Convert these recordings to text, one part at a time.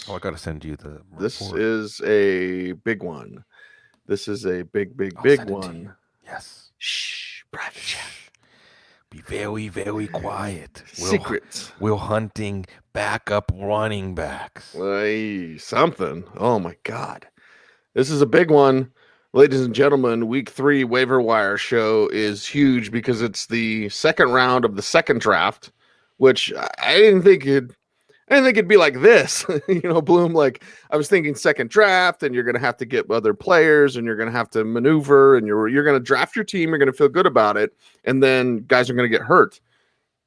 Oh, I got to send you the report. This is a big one. This is a big I'll send it to one. you. Yes. Shh, private chat. Be very, very quiet. Secrets. We're hunting backup running backs. Hey, something. Oh my God. This is a big one. Ladies and gentlemen, week 3 waiver wire show is huge because it's the second round of the second draft, which I didn't think it'd be like this. Bloom, like I was thinking second draft and you're going to have to get other players and you're going to have to maneuver and you're going to draft your team. You're going to feel good about it. And then guys are going to get hurt.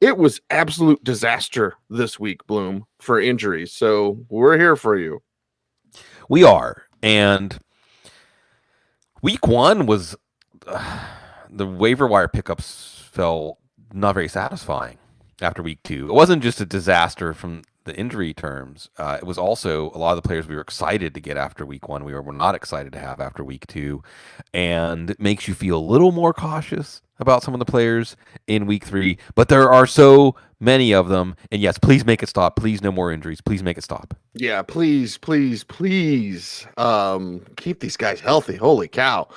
It was absolute disaster this week, Bloom, for injuries. So we're here for you. We are. And week 1 was the waiver wire pickups felt not very satisfying after week 2. It wasn't just a disaster from the injury terms. It was also a lot of the players we were excited to get after week 1 we were not excited to have after week 2, and it makes you feel a little more cautious about some of the players in week 3. But there are so many of them, and yes, please make it stop. Please, no more injuries. Please make it stop. Yeah, please. Keep these guys healthy. Holy cow.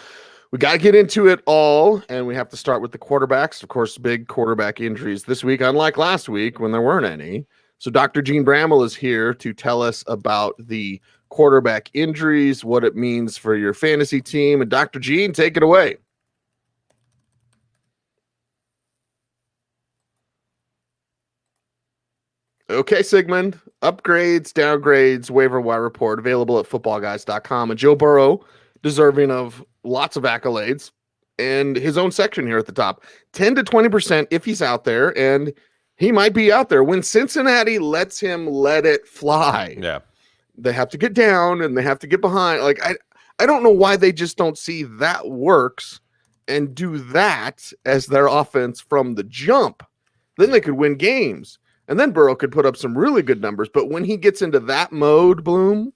We got to get into it all, and we have to start with the quarterbacks. Of course, big quarterback injuries this week, unlike last week when there weren't any. So Dr. Jene Bramel is here to tell us about the quarterback injuries, what it means for your fantasy team. And Dr. Jene, take it away. Okay, Sigmund. Upgrades, downgrades, waiver wire report available at footballguys.com. And Joe Burrow, deserving of lots of accolades, and his own section here at the top. 10 to 20% if he's out there, and he might be out there when Cincinnati lets him let it fly. Yeah. They have to get down and they have to get behind. Like, I don't know why they just don't see that works and do that as their offense from the jump. Then they could win games. And then Burrow could put up some really good numbers. But when he gets into that mode, Bloom,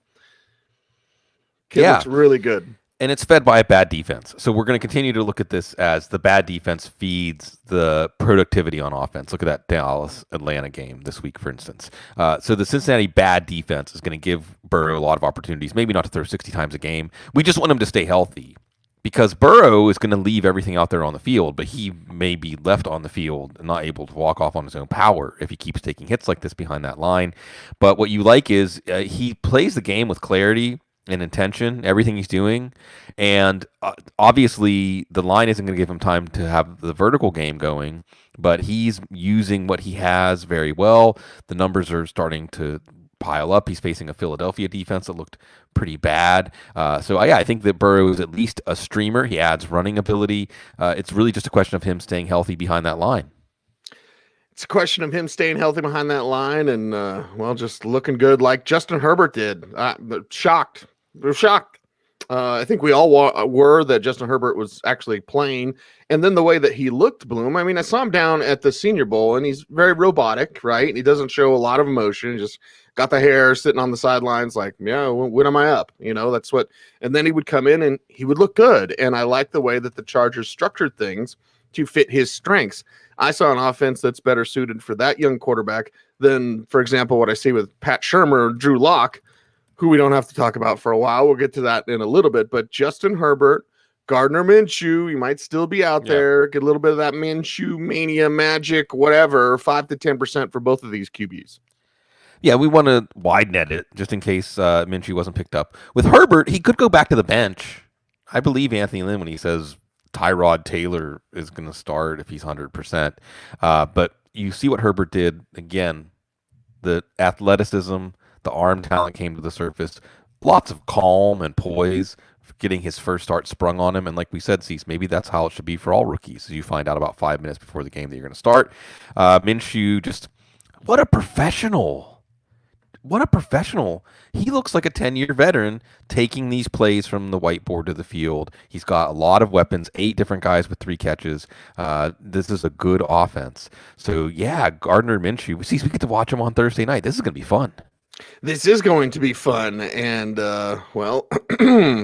looks really good. And it's fed by a bad defense. So we're going to continue to look at this as the bad defense feeds the productivity on offense. Look at that Dallas-Atlanta game this week, for instance. So the Cincinnati bad defense is going to give Burrow a lot of opportunities, maybe not to throw 60 times a game. We just want him to stay healthy because Burrow is going to leave everything out there on the field, but he may be left on the field and not able to walk off on his own power if he keeps taking hits like this behind that line. But what you like is he plays the game with clarity and intention, everything he's doing. And obviously the line isn't going to give him time to have the vertical game going, but he's using what he has very well. The numbers are starting to pile up. He's facing a Philadelphia defense that looked pretty bad. I think that Burrow is at least a streamer. He adds running ability. It's really just a question of him staying healthy behind that line. It's a question of him staying healthy behind that line and, just looking good like Justin Herbert did. Shocked. We're shocked. I think we all were that Justin Herbert was actually playing. And then the way that he looked, Bloom, I mean, I saw him down at the Senior Bowl, and he's very robotic, right? He doesn't show a lot of emotion. He just got the hair sitting on the sidelines like, yeah, when am I up? That's what. And then he would come in, and he would look good. And I like the way that the Chargers structured things to fit his strengths. I saw an offense that's better suited for that young quarterback than, for example, what I see with Pat Shurmur or Drew Lock, who we don't have to talk about for a while. We'll get to that in a little bit. But Justin Herbert, Gardner Minshew, you might still be out there. Get a little bit of that Minshew mania magic, whatever, 5 to 10% for both of these QBs. Yeah, we want to wide net it just in case Minshew wasn't picked up. With Herbert, he could go back to the bench. I believe Anthony Lynn when he says Tyrod Taylor is going to start if he's 100%. But you see what Herbert did. Again, the athleticism, the arm talent came to the surface. Lots of calm and poise, getting his first start sprung on him. And like we said, Cease, maybe that's how it should be for all rookies. You find out about 5 minutes before the game that you're going to start. Minshew, just what a professional. What a professional. He looks like a 10-year veteran taking these plays from the whiteboard to the field. He's got a lot of weapons, 8 different guys with 3 catches. This is a good offense. So, yeah, Gardner Minshew. We get to watch him on Thursday night. This is going to be fun. This is going to be fun, and well,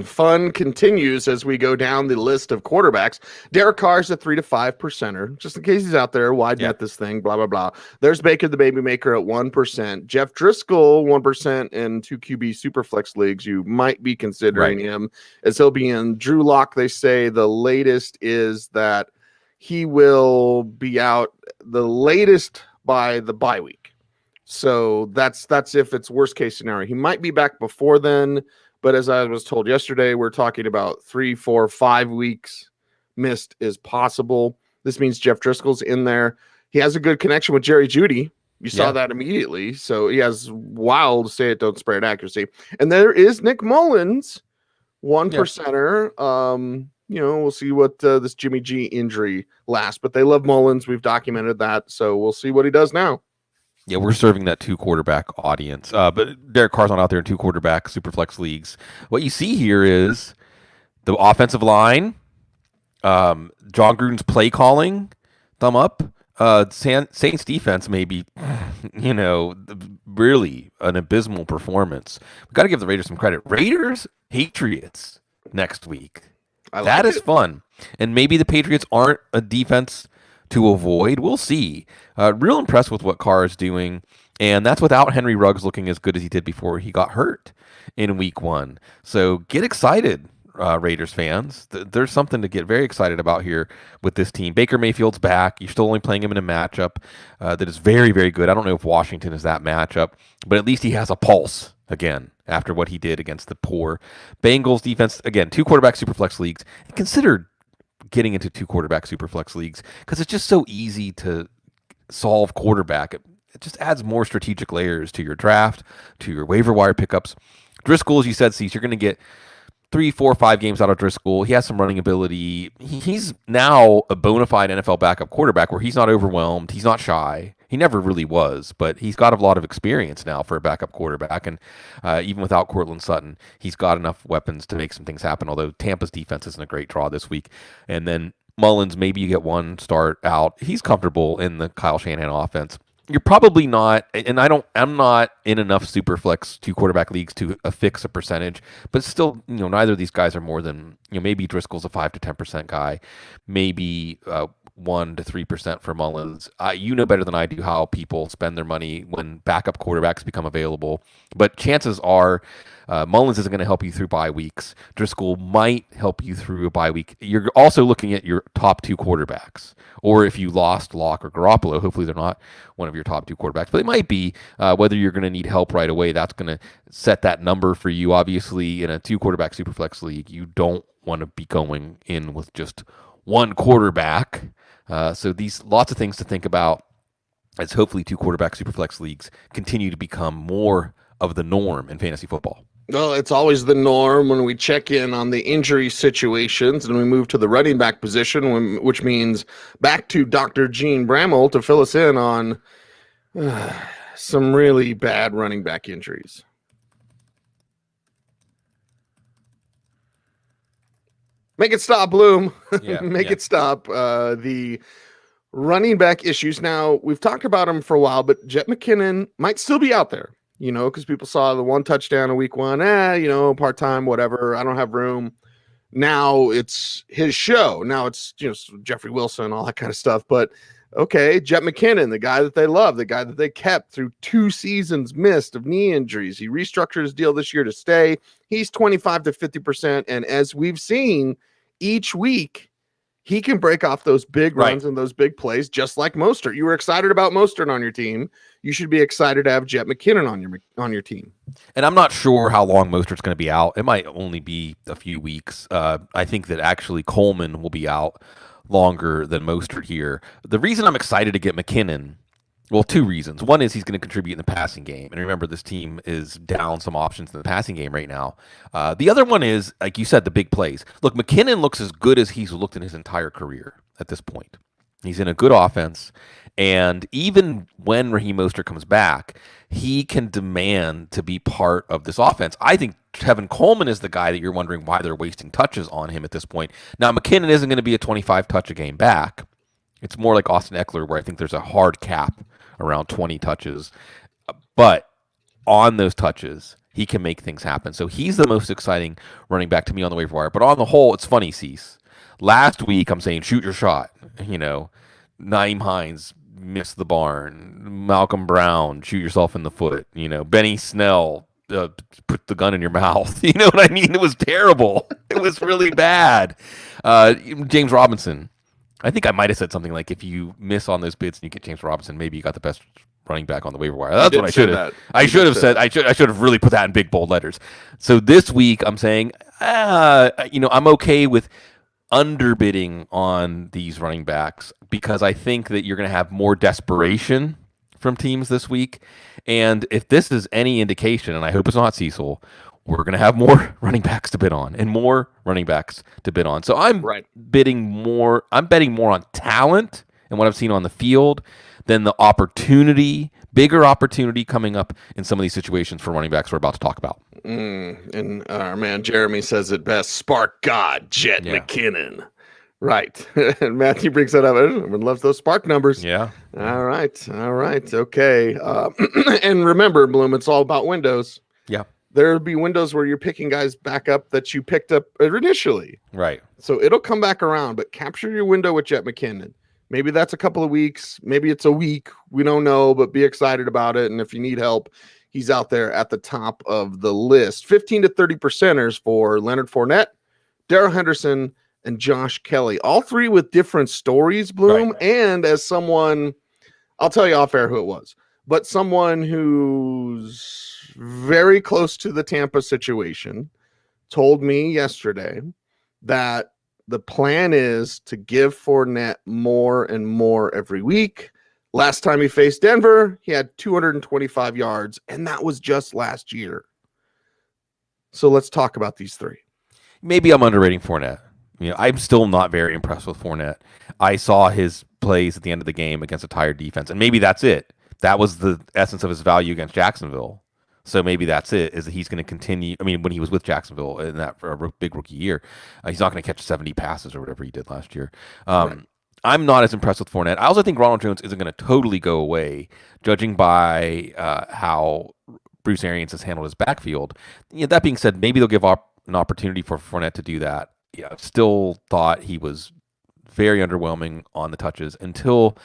fun continues as we go down the list of quarterbacks. Derek Carr's a 3 to 5%er, just in case he's out there. Wide net this thing, blah blah blah. There's Baker the Baby Maker at 1%. Jeff Driscoll 1% in 2QB Superflex leagues. You might be considering him as he'll be in Drew Lock. They say the latest is that he will be out the latest by the bye week. So that's if it's worst case scenario. He might be back before then, but as I was told yesterday, we're talking about 3, 4, 5 weeks missed is possible. This means Jeff Driscoll's in there. He has a good connection with Jerry Jeudy. You saw that immediately. So he has wild say it, don't spray it accuracy. And there is Nick Mullins, 1%er. We'll see what this Jimmy G injury lasts, but they love Mullins. We've documented that. So we'll see what he does now. Yeah, we're serving that 2-quarterback audience. But Derek Carr's not out there in 2-quarterback Superflex leagues. What you see here is the offensive line, John Gruden's play calling, thumb up. Saints defense may be, really an abysmal performance. We've got to give the Raiders some credit. Raiders, Patriots next week. That is fun. And maybe the Patriots aren't a defense to avoid. We'll see. Real impressed with what Carr is doing, and that's without Henry Ruggs looking as good as he did before he got hurt in week 1. So get excited, Raiders fans. There's something to get very excited about here with this team. Baker Mayfield's back. You're still only playing him in a matchup that is very, very good. I don't know if Washington is that matchup, but at least he has a pulse again after what he did against the poor Bengals defense. Again, 2-quarterback Superflex leagues. And consider getting into 2-quarterback Superflex leagues because it's just so easy to solve quarterback. It just adds more strategic layers to your draft, to your waiver wire pickups. Driscoll, as you said, Cease, you're going to get 3, 4, 5 games out of Driscoll. He has some running ability. He's now a bona fide NFL backup quarterback where he's not overwhelmed. He's not shy. He never really was, but he's got a lot of experience now for a backup quarterback. And even without Courtland Sutton, he's got enough weapons to make some things happen, although Tampa's defense isn't a great draw this week. And then Mullins, maybe you get one start out. He's comfortable in the Kyle Shanahan offense. You're probably not, and I'm not in enough Superflex 2-quarterback leagues to affix a percentage, but still, neither of these guys are more than, maybe Driscoll's a 5 to 10% guy, maybe 1 to 3% for Mullins. You know better than I do how people spend their money when backup quarterbacks become available, but chances are Mullins isn't going to help you through bye weeks. Driscoll might help you through a bye week. You're also looking at your top 2 quarterbacks, or if you lost Locke or Garoppolo, hopefully they're not one of your top 2 quarterbacks, but they might be. Whether you're going to need help right away, that's going to set that number for you. Obviously, in a 2-quarterback Superflex league, you don't want to be going in with just one quarterback. So these lots of things to think about as hopefully 2-quarterback Superflex leagues continue to become more of the norm in fantasy football. Well, it's always the norm when we check in on the injury situations and we move to the running back position, which means back to Dr. Jene Bramel to fill us in on some really bad running back injuries. Make it stop, Bloom. Make it stop. The running back issues. Now, we've talked about them for a while, but Jet McKinnon might still be out there, because people saw the 1 touchdown in week 1. Part-time, whatever. I don't have room. Now it's his show. Now it's, Jeffrey Wilson, all that kind of stuff. But, okay, Jet McKinnon, the guy that they love, the guy that they kept through 2 seasons missed of knee injuries. He restructured his deal this year to stay. He's 25 to 50%. And as we've seen each week, he can break off those big runs and those big plays, just like Mostert. You were excited about Mostert on your team. You should be excited to have Jet McKinnon on your team. And I'm not sure how long Mostert's going to be out. It might only be a few weeks. I think that actually Coleman will be out longer than Mostert here. The reason I'm excited to get McKinnon, well, 2 reasons. One is he's going to contribute in the passing game. And remember, this team is down some options in the passing game right now. The other one is, like you said, the big plays. Look, McKinnon looks as good as he's looked in his entire career at this point. He's in a good offense. And even when Raheem Mostert comes back, he can demand to be part of this offense. I think Tevin Coleman is the guy that you're wondering why they're wasting touches on him at this point. Now, McKinnon isn't going to be a 25-touch-a-game back. It's more like Austin Eckler, where I think there's a hard cap around 20 touches. But on those touches, he can make things happen. So he's the most exciting running back to me on the waiver wire. But on the whole, it's funny, Cease. Last week, I'm saying shoot your shot. Naeem Hines, miss the barn. Malcolm Brown, shoot yourself in the foot. Benny Snell, put the gun in your mouth. You know what I mean? It was terrible. It was really bad. James Robinson. I think I might have said something like, if you miss on those bids and you get James Robinson, maybe you got the best running back on the waiver wire. That's what I should have. I should have said. I should have really put that in big bold letters. So this week I'm saying, I'm okay with underbidding on these running backs because I think that you're going to have more desperation from teams this week. And if this is any indication, and I hope it's not, Cecil, we're going to have more running backs to bid on and more running backs to bid on. So I'm betting more on talent and what I've seen on the field than the bigger opportunity coming up in some of these situations for running backs we're about to talk about. And our man Jeremy says it best, spark God, Jet McKinnon. Right. And Matthew brings that up. Everyone loves those spark numbers. Yeah. All right. Okay. And remember, Bloom, it's all about windows. Yeah. There'll be windows where you're picking guys back up that you picked up initially. Right. So it'll come back around, but capture your window with Jet McKinnon. Maybe that's a couple of weeks. Maybe it's a week. We don't know, but be excited about it. And if you need help, he's out there at the top of the list. 15 to 30%ers for Leonard Fournette, Darrell Henderson, and Josh Kelly. All three with different stories, Bloom. Right. And as someone, I'll tell you off air who it was, but someone who's very close to the Tampa situation told me yesterday that the plan is to give Fournette more and more every week. Last time he faced Denver, he had 225 yards, and that was just last year. So let's talk about these three. Maybe I'm underrating Fournette. I'm still not very impressed with Fournette. I saw his plays at the end of the game against a tired defense, and maybe that's it. That was the essence of his value against Jacksonville. So maybe that's it, is that he's going to continue. I mean, when he was with Jacksonville in that for a big rookie year, he's not going to catch 70 passes or whatever he did last year. Right. I'm not as impressed with Fournette. I also think Ronald Jones isn't going to totally go away, judging by how Bruce Arians has handled his backfield. That being said, maybe they'll give an opportunity for Fournette to do that. Still thought he was very underwhelming on the touches until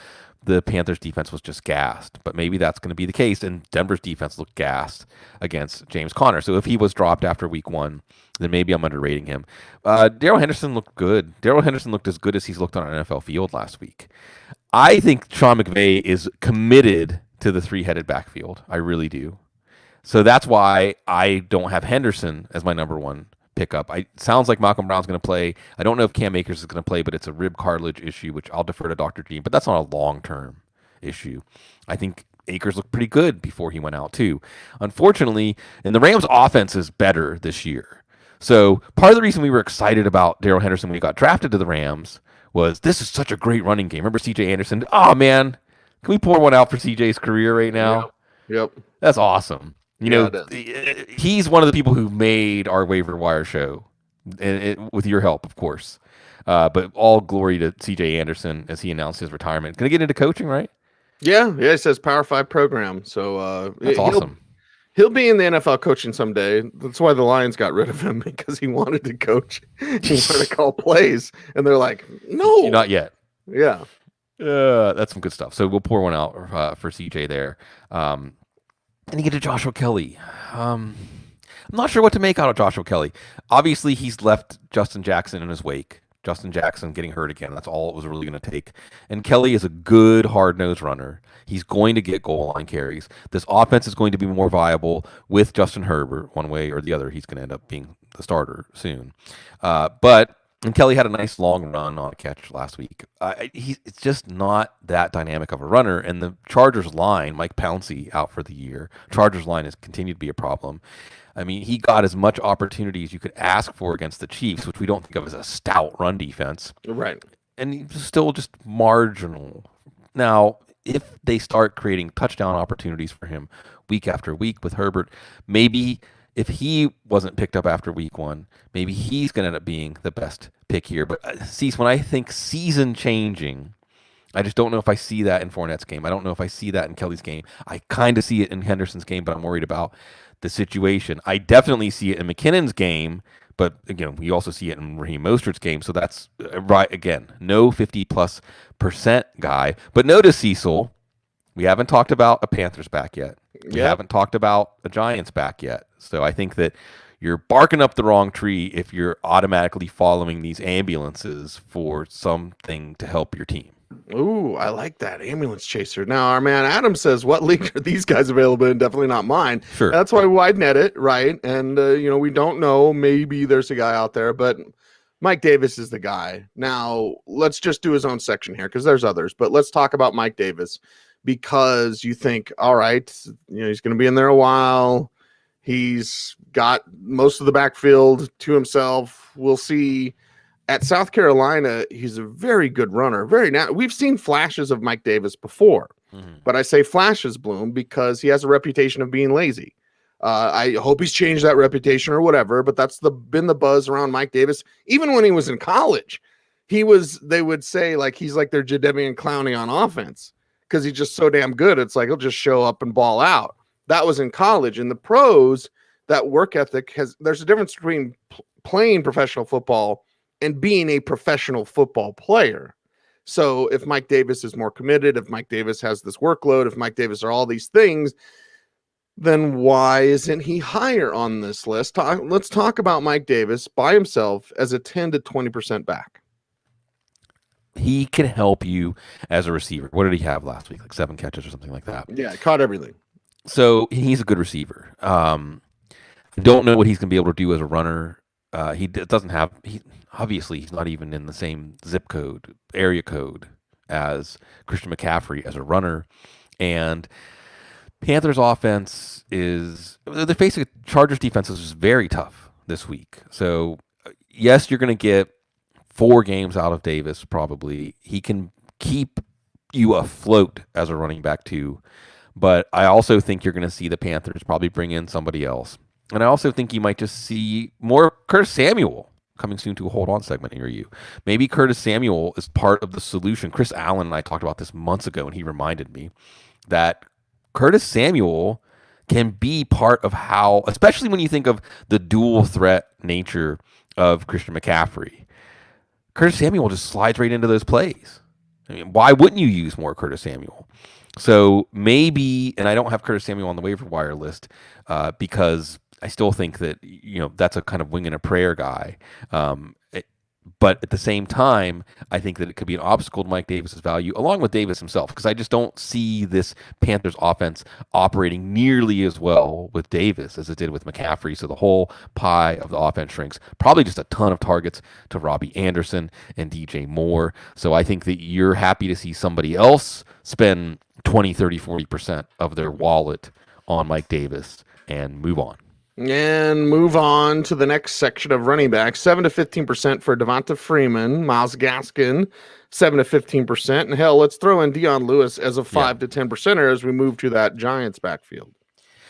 the Panthers defense was just gassed, but maybe that's going to be the case. And Denver's defense looked gassed against James Conner. So if he was dropped after week 1, then maybe I'm underrating him. Darrell Henderson looked good. Darrell Henderson looked as good as he's looked on an NFL field last week. I think Sean McVay is committed to the three-headed backfield. I really do. So that's why I don't have Henderson as my number one pickup. It sounds like Malcolm Brown's going to play. I don't know if Cam Akers is going to play, but it's a rib cartilage issue, which I'll defer to Dr. Gene, but that's not a long-term issue. I think Akers looked pretty good before he went out too. Unfortunately, and the Rams offense is better this year. So part of the reason we were excited about Darrell Henderson when he got drafted to the Rams was this is such a great running game. Remember CJ Anderson? Oh man, can we pour one out for CJ's career right now? Yep. That's awesome. He's one of the people who made our waiver wire show, and with your help, of course. But all glory to C.J. Anderson as he announced his retirement. Going to get into coaching, right? Yeah. It says Power 5 program. So that's awesome. He'll be in the NFL coaching someday. That's why the Lions got rid of him, because he wanted to coach. He wanted to call plays, and they're like, no, not yet. Yeah. That's some good stuff. So we'll pour one out for C.J. there. And you get to Joshua Kelly. I'm not sure what to make out of Joshua Kelly. Obviously, he's left Justin Jackson in his wake. Justin Jackson getting hurt again. That's all it was really going to take. And Kelly is a good, hard-nosed runner. He's going to get goal line carries. This offense is going to be more viable with Justin Herbert one way or the other. He's going to end up being the starter soon. And Kelly had a nice long run on a catch last week. It's just not that dynamic of a runner. And the Chargers line, Mike Pouncey out for the year. Chargers line has continued to be a problem. I mean, he got as much opportunity as you could ask for against the Chiefs, which we don't think of as a stout run defense. Right. And he's still just marginal. Now, if they start creating touchdown opportunities for him week after week with Herbert, maybe if he wasn't picked up after week 1, maybe he's going to end up being the best pick here. But Cease, when I think season changing, I just don't know if I see that in Fournette's game. I don't know if I see that in Kelly's game. I kind of see it in Henderson's game, but I'm worried about the situation. I definitely see it in McKinnon's game, but again, we also see it in Raheem Mostert's game. So that's right. Again, no 50+% guy. But notice, Cecil, we haven't talked about a Panthers back yet. We haven't talked about a Giants back yet. So I think that you're barking up the wrong tree if you're automatically following these ambulances for something to help your team. Ooh, I like that ambulance chaser. Now, our man Adam says, "What league are these guys available in?" Definitely not mine. Sure. That's why wide net it, right? And we don't know. Maybe there's a guy out there, but Mike Davis is the guy. Now, let's just do his own section here because there's others. But let's talk about Mike Davis because you think, all right, he's going to be in there a while. He's got most of the backfield to himself. We'll see. At South Carolina, he's a very good runner. We've seen flashes of Mike Davis before, but I say flashes, Bloom, because he has a reputation of being lazy. I hope he's changed that reputation or whatever, but that's been the buzz around Mike Davis. Even when he was in college, they would say like he's like their Jadeveon Clowney on offense because he's just so damn good. It's like he'll just show up and ball out. That was in college. In the pros, that work ethic there's a difference between playing professional football and being a professional football player. So if Mike Davis is more committed, if Mike Davis has this workload, if Mike Davis are all these things, then why isn't he higher on this list? Let's talk about Mike Davis by himself as a 10 to 20% back. He can help you as a receiver. What did he have last week? Like 7 catches or something like that. Yeah, caught everything. So he's a good receiver. Don't know what he's going to be able to do as a runner. Obviously he's not even in the same zip code, area code as Christian McCaffrey as a runner. And Panthers offense they're facing Chargers defense is very tough this week. So yes, you're going to get 4 games out of Davis probably. He can keep you afloat as a running back too. But I also think you're going to see the Panthers probably bring in somebody else. And I also think you might just see more Curtis Samuel coming soon to a hold on segment near you. Maybe Curtis Samuel is part of the solution. Chris Allen and I talked about this months ago, and he reminded me that Curtis Samuel can be part of how, especially when you think of the dual threat nature of Christian McCaffrey, Curtis Samuel just slides right into those plays. I mean, why wouldn't you use more Curtis Samuel? So maybe, and I don't have Curtis Samuel on the waiver wire list because I still think that that's a kind of wing and a prayer guy. But at the same time, I think that it could be an obstacle to Mike Davis's value, along with Davis himself, because I just don't see this Panthers offense operating nearly as well with Davis as it did with McCaffrey. So the whole pie of the offense shrinks. Probably just a ton of targets to Robbie Anderson and DJ Moore. So I think that you're happy to see somebody else spend 20, 30, 40% of their wallet on Mike Davis and move on. And move on to the next section of running backs. 7 to 15% for Devonta Freeman, Myles Gaskin, 7 to 15%. And hell, let's throw in Dion Lewis as a 5 to 10%er as we move to that Giants backfield.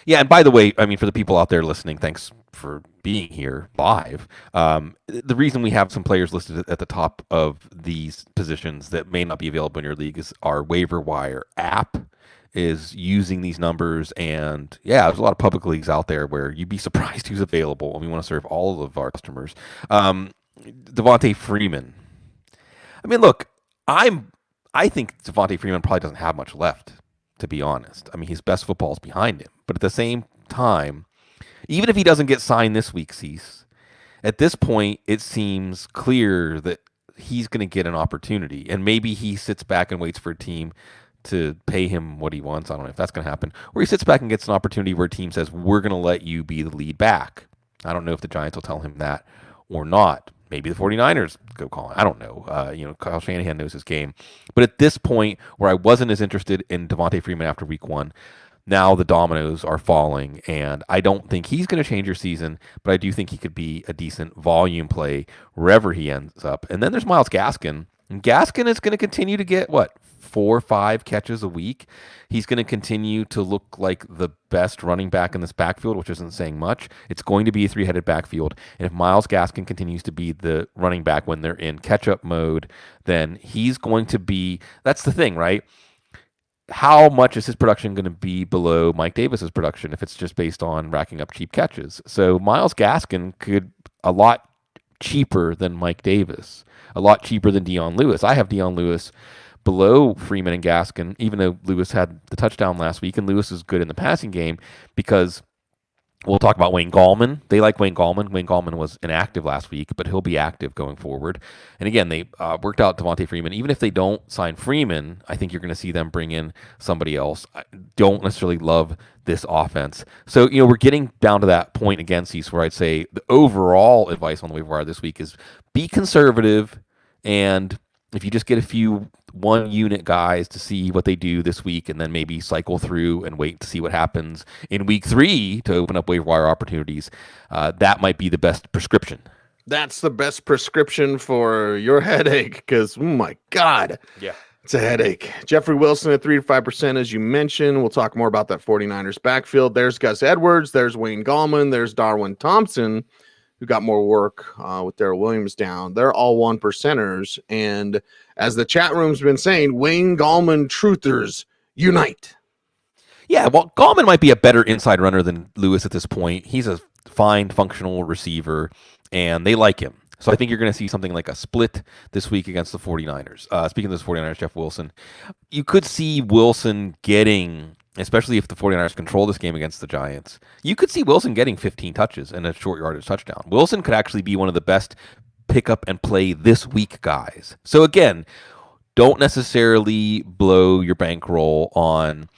Yeah, and by the way, I mean, for the people out there listening, thanks for being here live. The reason we have some players listed at the top of these positions that may not be available in your league is our waiver wire app is using these numbers. And yeah, there's a lot of public leagues out there where you'd be surprised who's available. And we want to serve all of our customers. Devonta Freeman. I mean, look, I think Devonta Freeman probably doesn't have much left, to be honest. I mean, his best football is behind him. But at the same time, even if he doesn't get signed this week, Cease, at this point, it seems clear that he's going to get an opportunity. And maybe he sits back and waits for a team to pay him what he wants. I don't know if that's going to happen. Or he sits back and gets an opportunity where a team says, we're going to let you be the lead back. I don't know if the Giants will tell him that or not. Maybe the 49ers go call him. I don't know. Kyle Shanahan knows his game. But at this point where I wasn't as interested in Devonta Freeman after week 1, now the dominoes are falling, and I don't think he's going to change your season, but I do think he could be a decent volume play wherever he ends up. And then there's Myles Gaskin. And Gaskin is going to continue to get, 4 or 5 catches a week, he's going to continue to look like the best running back in this backfield, which isn't saying much. It's going to be a 3-headed backfield. And if Myles Gaskin continues to be the running back when they're in catch-up mode, then he's going to be – that's the thing, right? How much is his production going to be below Mike Davis's production if it's just based on racking up cheap catches? So Myles Gaskin could a lot cheaper than Mike Davis, a lot cheaper than Dion Lewis. I have Dion Lewis below Freeman and Gaskin, even though Lewis had the touchdown last week, and Lewis is good in the passing game because we'll talk about Wayne Gallman. They like Wayne Gallman. Wayne Gallman was inactive last week, but he'll be active going forward. And again, they worked out Devontae Freeman. Even if they don't sign Freeman, I think you're going to see them bring in somebody else. I don't necessarily love this offense. So, we're getting down to that point again, Cease, where I'd say the overall advice on the waiver wire this week is be conservative, and if you just get a few one-unit guys to see what they do this week and then maybe cycle through and wait to see what happens in week 3 to open up waiver wire opportunities, that might be the best prescription. That's the best prescription for your headache because, oh my God. Yeah. It's a headache. Jeffrey Wilson at 3 to 5%, as you mentioned. We'll talk more about that 49ers backfield. There's Gus Edwards. There's Wayne Gallman. There's Darwin Thompson, who got more work with Darrell Williams down. They're all 1%ers. And as the chat room's been saying, Wayne Gallman truthers unite. Yeah, well, Gallman might be a better inside runner than Lewis at this point. He's a fine, functional receiver, and they like him. So I think you're going to see something like a split this week against the 49ers. Speaking of the 49ers, Jeff Wilson, you could see Wilson getting, especially if the 49ers control this game against the Giants, you could see Wilson getting 15 touches and a short yardage touchdown. Wilson could actually be one of the best pick up and play this week guys. So again, don't necessarily blow your bankroll on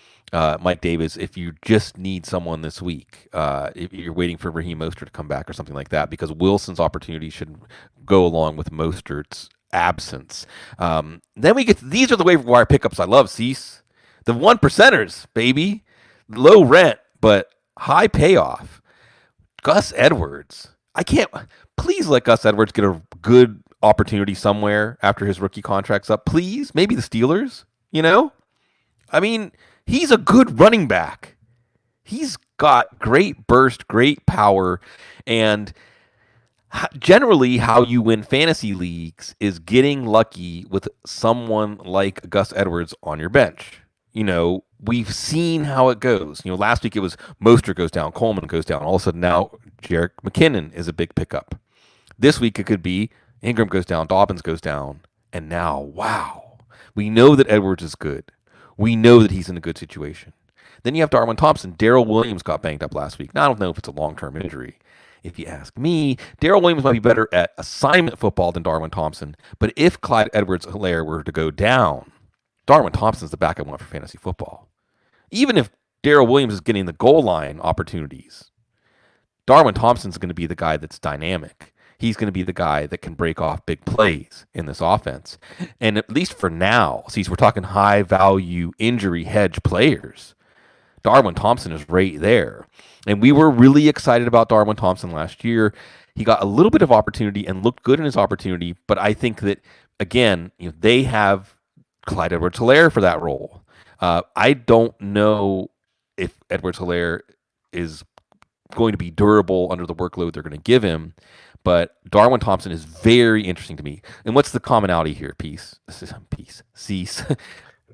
Mike Davis if you just need someone this week. If you're waiting for Raheem Mostert to come back or something like that, because Wilson's opportunity should go along with Mostert's absence. Then we get these are the waiver wire pickups I love, Cease. The 1%ers, baby. Low rent, but high payoff. Gus Edwards. Please let Gus Edwards get a good opportunity somewhere after his rookie contract's up. Please. Maybe the Steelers, I mean, he's a good running back. He's got great burst, great power, and generally how you win fantasy leagues is getting lucky with someone like Gus Edwards on your bench. We've seen how it goes. Last week it was Mostert goes down, Coleman goes down. All of a sudden now Jerick McKinnon is a big pickup. This week it could be Ingram goes down, Dobbins goes down, and now, wow, we know that Edwards is good. We know that he's in a good situation. Then you have Darwin Thompson. Darrell Williams got banged up last week. Now, I don't know if it's a long-term injury. If you ask me, Darrell Williams might be better at assignment football than Darwin Thompson. But if Clyde Edwards-Helaire were to go down, Darwin Thompson's the backup one for fantasy football. Even if Darrell Williams is getting the goal line opportunities, Darwin Thompson's going to be the guy that's dynamic. He's going to be the guy that can break off big plays in this offense. And at least for now, since we're talking high-value injury hedge players, Darwin Thompson is right there. And we were really excited about Darwin Thompson last year. He got a little bit of opportunity and looked good in his opportunity, but I think that, again, they have Clyde Edwards-Helaire for that role. I don't know if Edwards-Helaire is going to be durable under the workload they're going to give him, but Darwin Thompson is very interesting to me. And what's the commonality here? Cease.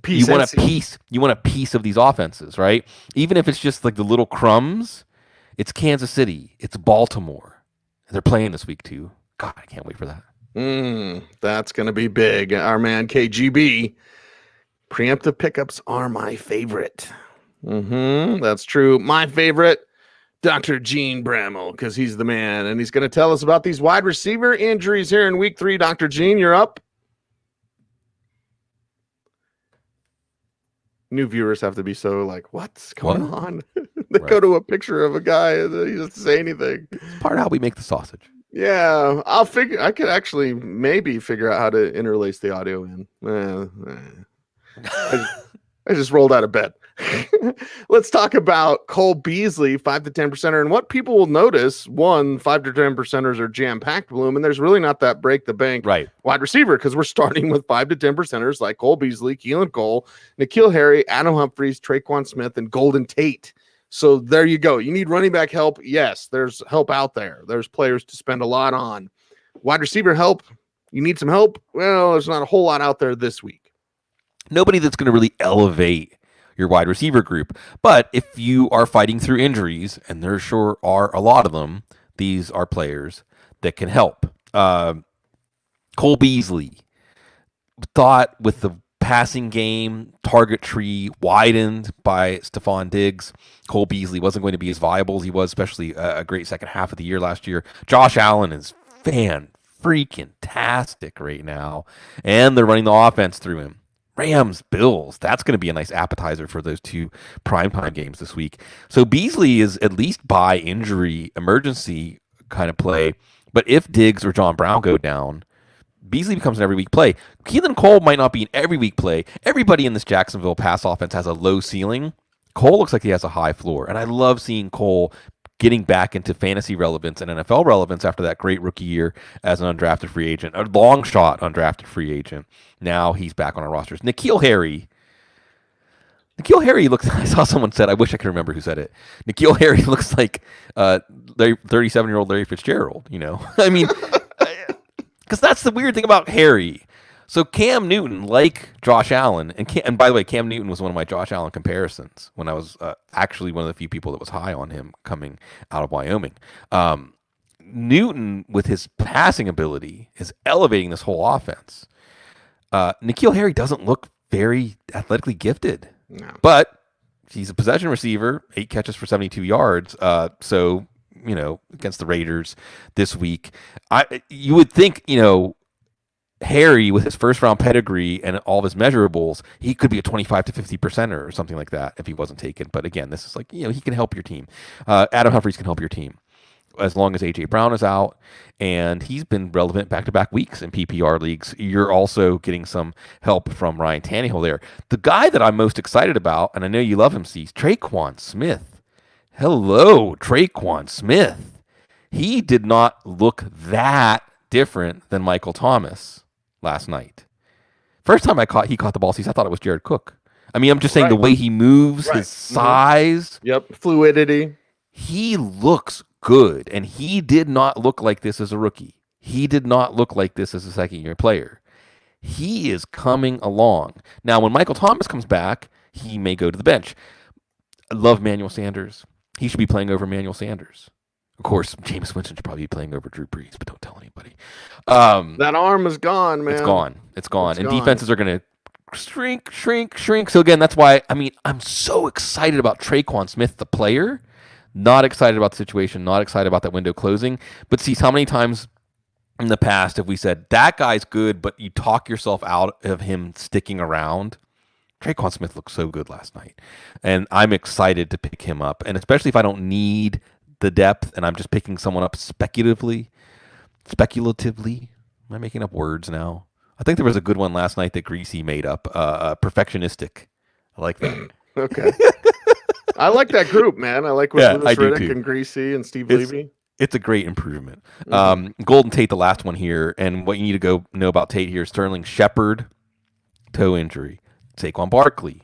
You want a piece of these offenses, right? Even if it's just like the little crumbs, it's Kansas City, it's Baltimore. They're playing this week too. God, I can't wait for that. That's going to be big. Our man KGB. Preemptive pickups are my favorite. That's true. My favorite, Dr. Jene Bramel, because he's the man, and he's going to tell us about these wide receiver injuries here in week 3. Dr. Jene, you're up. New viewers have to be so like, what's going on? They go to a picture of a guy and he doesn't say anything. It's part of how we make the sausage. Yeah, I could actually maybe figure out how to interlace the audio in. I just rolled out of bed. Let's talk about Cole Beasley, 5 to 10%er. And what people will notice, 5 to 10%ers are jam-packed, Bloom, and there's really not that break the bank wide receiver because we're starting with 5 to 10%ers like Cole Beasley, Keelan Cole, N'Keal Harry, Adam Humphries, Traquan Smith, and Golden Tate. So there you go. You need running back help. Yes, there's help out there. There's players to spend a lot on. Wide receiver help. You need some help? Well, there's not a whole lot out there this week. Nobody that's going to really elevate your wide receiver group. But if you are fighting through injuries, and there sure are a lot of them, these are players that can help. Cole Beasley thought with the passing game target tree widened by Stephon Diggs, Cole Beasley wasn't going to be as viable as he was, especially a great second half of the year last year. Josh Allen is freaking-tastic right now, and they're running the offense through him. Rams, Bills, that's going to be a nice appetizer for those two primetime games this week. So Beasley is at least by injury emergency kind of play, but if Diggs or John Brown go down, Beasley becomes an every week play. Keelan Cole might not be an every week play. Everybody in this Jacksonville pass offense has a low ceiling. Cole looks like he has a high floor, and I love seeing Cole getting back into fantasy relevance and NFL relevance after that great rookie year as an undrafted free agent, a long shot undrafted free agent. Now he's back on our rosters. N'Keal Harry looks, I saw someone said, I wish I could remember who said it. N'Keal Harry looks like 37-year-old Larry Fitzgerald, you know? I mean, because that's the weird thing about Harry. So Cam Newton, like Josh Allen, and by the way, Cam Newton was one of my Josh Allen comparisons when I was actually one of the few people that was high on him coming out of Wyoming. Newton, with his passing ability, is elevating this whole offense. N'Keal Harry doesn't look very athletically gifted, but he's a possession receiver, 8 catches for 72 yards. So, you know, against the Raiders this week, you would think, you know, Harry, with his first round pedigree and all of his measurables, he could be a 25 to 50%er or something like that if he wasn't taken. But again, this is like, you know, he can help your team. Adam Humphries can help your team as long as A.J. Brown is out, and he's been relevant back-to-back weeks in PPR leagues. You're also getting some help from Ryan Tannehill there. The guy that I'm most excited about, and I know you love him, Cease, Traquan Smith. Hello, Traquan Smith. He did not look that different than Michael Thomas last night. First time he caught the ball, Cease, I thought it was Jared Cook. I mean, I'm just saying the way he moves, his size. Yep, fluidity. He looks good, and he did not look like this as a rookie. He did not look like this as a second-year player. He is coming along. Now, when Michael Thomas comes back, he may go to the bench. I love Manuel Sanders. He should be playing over Manuel Sanders. Of course, Jameis Winston should probably be playing over Drew Brees, but don't tell anybody. That arm is gone, man. It's gone. And defenses are going to shrink. So again, that's why, I mean, I'm so excited about Traquan Smith, the player. Not excited about the situation. Not excited about that window closing. But see, how many times in the past have we said, that guy's good, but you talk yourself out of him sticking around? Traquan Smith looked so good last night. And I'm excited to pick him up. And especially if I don't need the depth and I'm just picking someone up speculatively. Am I making up words now? I think there was a good one last night that Greasy made up. Perfectionistic. I like that. Okay. I like that group, man. I like with Louis Riddick and Greasy and Steve Levy. It's a great improvement. Golden Tate, the last one here, and what you need to go know about Tate here: Sterling Shepard, toe injury. Saquon Barkley,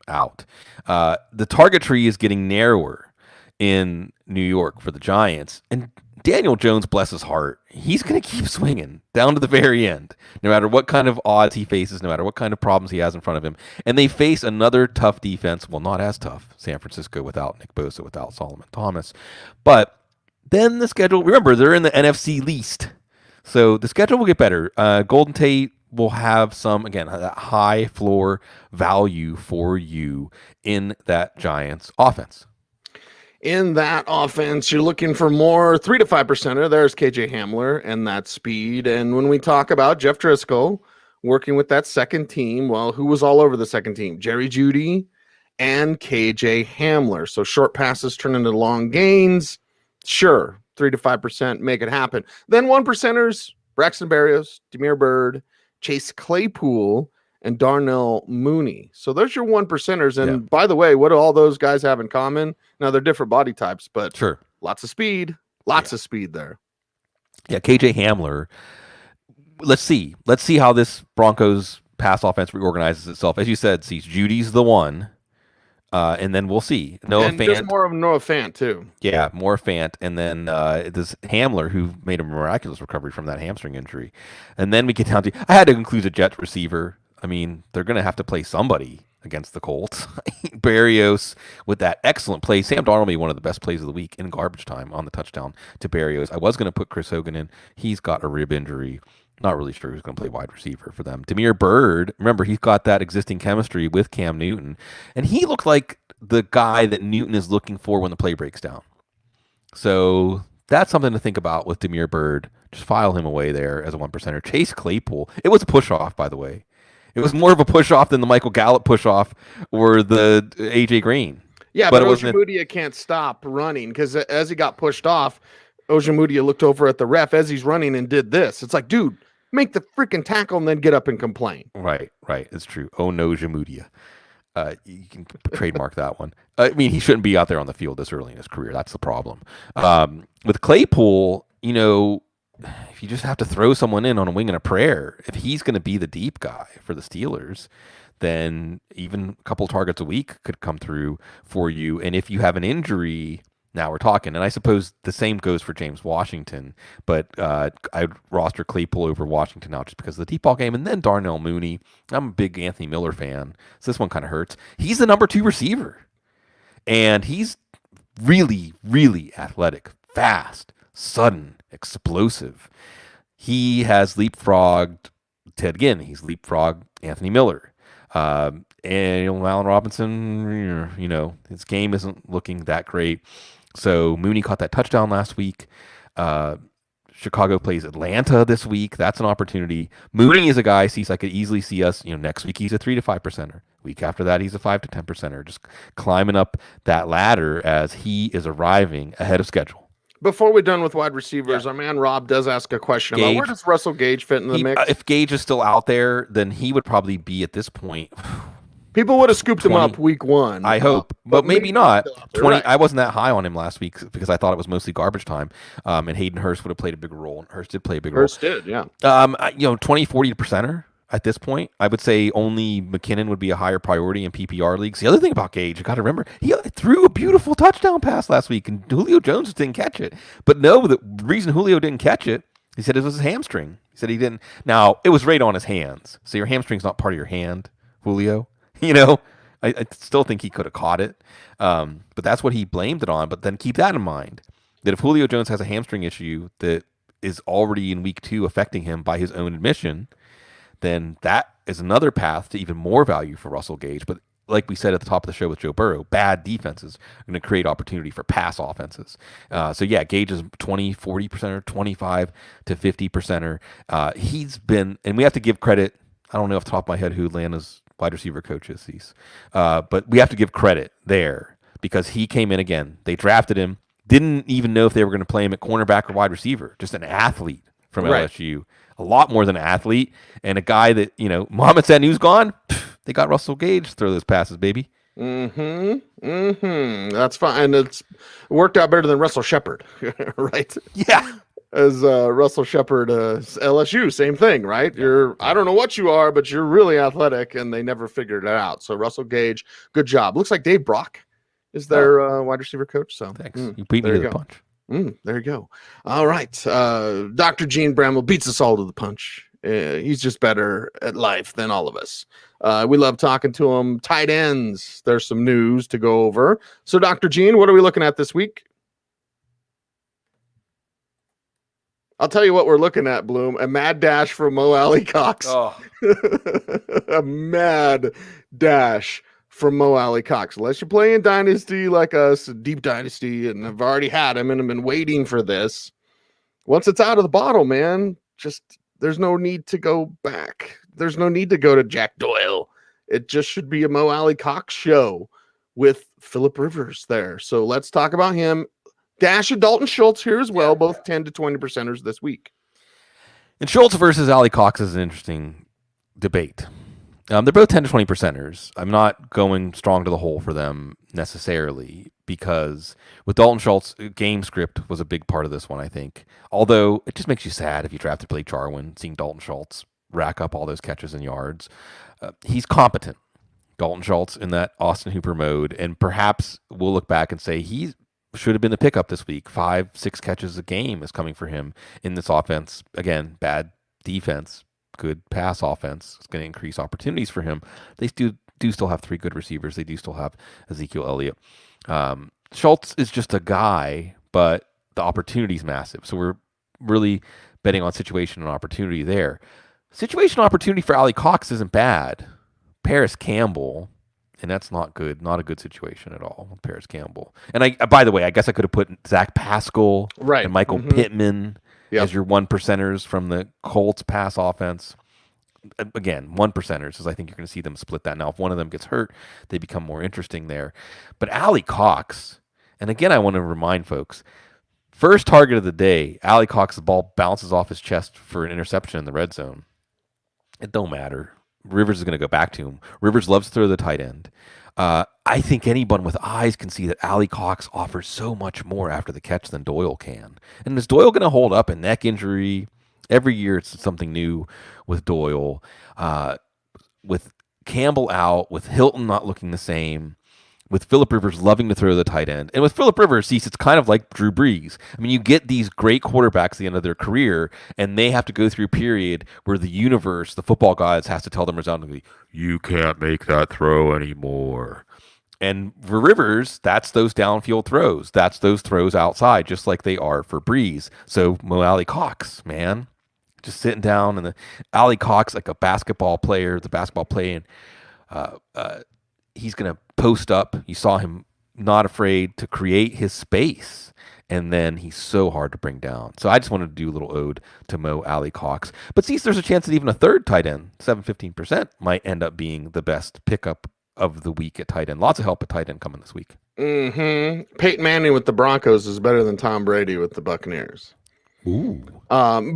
out. The target tree is getting narrower in New York for the Giants, and Daniel Jones, bless his heart, he's going to keep swinging down to the very end, no matter what kind of odds he faces, no matter what kind of problems he has in front of him. And they face another tough defense. Well, not as tough. San Francisco without Nick Bosa, without Solomon Thomas. But then the schedule, remember, they're in the NFC least. So the schedule will get better. Golden Tate will have some, again, that high floor value for you in that Giants offense. In that offense, you're looking for more 3 to 5%er. There's KJ Hamler and that speed. And when we talk about Jeff Driscoll working with that second team, well, who was all over the second team? Jerry Jeudy and KJ Hamler. So short passes turn into long gains. Sure, 3 to 5%, make it happen. Then 1%ers, Braxton Berrios, Damiere Byrd, Chase Claypool, and Darnell Mooney. So there's your 1%ers. And by the way, what do all those guys have in common? Now they're different body types, but Sure. Lots of speed. Lots of speed there. Yeah, KJ Hamler. Let's see how this Broncos pass offense reorganizes itself. As you said, Judy's the one. And then we'll see. Noah Fant. There's more of Noah Fant, too. Yeah, more Fant. And then this Hamler, who made a miraculous recovery from that hamstring injury. And then we get down to, I had to include a Jet receiver. I mean, they're going to have to play somebody against the Colts. Berrios with that excellent play. Sam Darnold made one of the best plays of the week in garbage time on the touchdown to Berrios. I was going to put Chris Hogan in. He's got a rib injury. Not really sure who's going to play wide receiver for them. Demir Byrd, remember, he's got that existing chemistry with Cam Newton. And he looked like the guy that Newton is looking for when the play breaks down. So that's something to think about with Demir Byrd. Just file him away there as a 1%er. Chase Claypool. It was a push-off, by the way. It was more of a push-off than the Michael Gallup push-off or the A.J. Green. Yeah, but Ojemudia can't stop running because as he got pushed off, Ojemudia looked over at the ref as he's running and did this. It's like, dude, make the freaking tackle and then get up and complain. Right. It's true. Oh, no, Ojemudia. You can trademark that one. I mean, he shouldn't be out there on the field this early in his career. That's the problem. With Claypool, if you just have to throw someone in on a wing and a prayer, if he's going to be the deep guy for the Steelers, then even a couple targets a week could come through for you. And if you have an injury, now we're talking. And I suppose the same goes for James Washington, but I'd roster Claypool over Washington now just because of the deep ball game. And then Darnell Mooney. I'm a big Anthony Miller fan, so this one kind of hurts. He's the number 2 receiver, and he's really, really athletic, fast, sudden, explosive. He has leapfrogged Ted Ginn. He's leapfrogged Anthony Miller. And Allen Robinson, his game isn't looking that great. So Mooney caught that touchdown last week. Chicago plays Atlanta this week. That's an opportunity. Mooney is a guy I could easily see us, next week he's a 3 to 5%er. Week after that, he's a 5 to 10%er. Just climbing up that ladder as he is arriving ahead of schedule. Before we're done with wide receivers, our man Rob does ask a question about where does Russell Gage fit in the mix? If Gage is still out there, then he would probably be at this point. People would have scooped him up week 1. I hope, but maybe not. 20. Right. I wasn't that high on him last week because I thought it was mostly garbage time. And Hayden Hurst would have played a big role. And Hurst did play a big role. Hurst did, yeah. 20, 40%er at this point. I would say only McKinnon would be a higher priority in PPR leagues. The other thing about Gage, you got to remember, he threw a beautiful touchdown pass last week, and Julio Jones didn't catch it. But no, the reason Julio didn't catch it, he said it was his hamstring. He said he didn't. Now, it was right on his hands. So your hamstring's not part of your hand, Julio. I still think he could have caught it. But that's what he blamed it on. But then keep that in mind, that if Julio Jones has a hamstring issue that is already in week 2 affecting him by his own admission, then that is another path to even more value for Russell Gage. But like we said at the top of the show with Joe Burrow, bad defenses are going to create opportunity for pass offenses. Gage is 20, 40%, 25 to 50%. He's been, and we have to give credit. I don't know off the top of my head who Atlanta's wide receiver coach is. But we have to give credit there because he came in again. They drafted him, didn't even know if they were going to play him at cornerback or wide receiver, just an athlete from LSU. A lot more than an athlete, and a guy that, Mohamed Sanu's gone. They got Russell Gage to throw those passes, baby. That's fine. And it's worked out better than Russell Shepard, right? Yeah. As Russell Shepard, LSU, same thing, right? I don't know what you are, but you're really athletic, and they never figured it out. So Russell Gage, good job. Looks like Dave Brock is their wide receiver coach. So thanks. You beat me to the punch. There you go. All right. Dr. Jene Bramel beats us all to the punch. He's just better at life than all of us. We love talking to him. Tight ends. There's some news to go over. So, Dr. Gene, what are we looking at this week? I'll tell you what we're looking at, Bloom. A mad dash from Mo Alley Cox. Oh. A mad dash from Mo Alley Cox. Unless you're playing Dynasty like us, Deep Dynasty, and I've already had him and I've been waiting for this. Once it's out of the bottle, man, there's no need to go back. There's no need to go to Jack Doyle. It just should be a Mo Alley Cox show with Phillip Rivers there. So let's talk about him. Dash of Dalton Schultz here as well, both 10 to 20%ers this week. And Schultz versus Alley Cox is an interesting debate. They're both 10 to 20 percenters. I'm not going strong to the hole for them necessarily because with Dalton Schultz, game script was a big part of this one, I think. Although it just makes you sad if you drafted Blake Jarwin, seeing Dalton Schultz rack up all those catches and yards. He's competent, Dalton Schultz, in that Austin Hooper mode, and perhaps we'll look back and say he should have been the pickup this week. 5-6 catches a game is coming for him in this offense. Again, bad defense, good pass offense. It's going to increase opportunities for him. They do still have 3 good receivers. They do still have Ezekiel Elliott. Schultz is just a guy, but the opportunity is massive. So we're really betting on situation and opportunity there. Situation opportunity for Ali Cox isn't bad. Paris Campbell, and that's not good. Not a good situation at all with Paris Campbell. And by the way, I guess I could have put Zach Pascal and Michael Pittman as your 1%ers from the Colts pass offense. Again, 1%ers, as I think you're going to see them split that. Now, if one of them gets hurt, they become more interesting there. But Ali Cox, and again, I want to remind folks, first target of the day, Ali Cox, the ball bounces off his chest for an interception in the red zone. It don't matter. Rivers is going to go back to him. Rivers loves to throw the tight end. I think anyone with eyes can see that Ali Cox offers so much more after the catch than Doyle can. And is Doyle going to hold up a neck injury? Every year it's something new with Doyle. With Campbell out, with Hilton not looking the same, with Phillip Rivers loving to throw the tight end. And with Phillip Rivers, it's kind of like Drew Brees. I mean, you get these great quarterbacks at the end of their career, and they have to go through a period where the universe, the football gods, has to tell them resoundingly, you can't make that throw anymore. And for Rivers, that's those downfield throws. That's those throws outside, just like they are for Brees. So Mo Ali Cox, man, just sitting down, and the Ali Cox, like a basketball player, the basketball playing, he's going to post up. You saw him not afraid to create his space, and then he's so hard to bring down. So I just wanted to do a little ode to Mo Ali Cox. But see, there's a chance that even a third tight end, 7-15%, might end up being the best pickup of the week at tight end. Lots of help at tight end coming this week. Peyton Manning with the Broncos is better than Tom Brady with the Buccaneers. Ooh.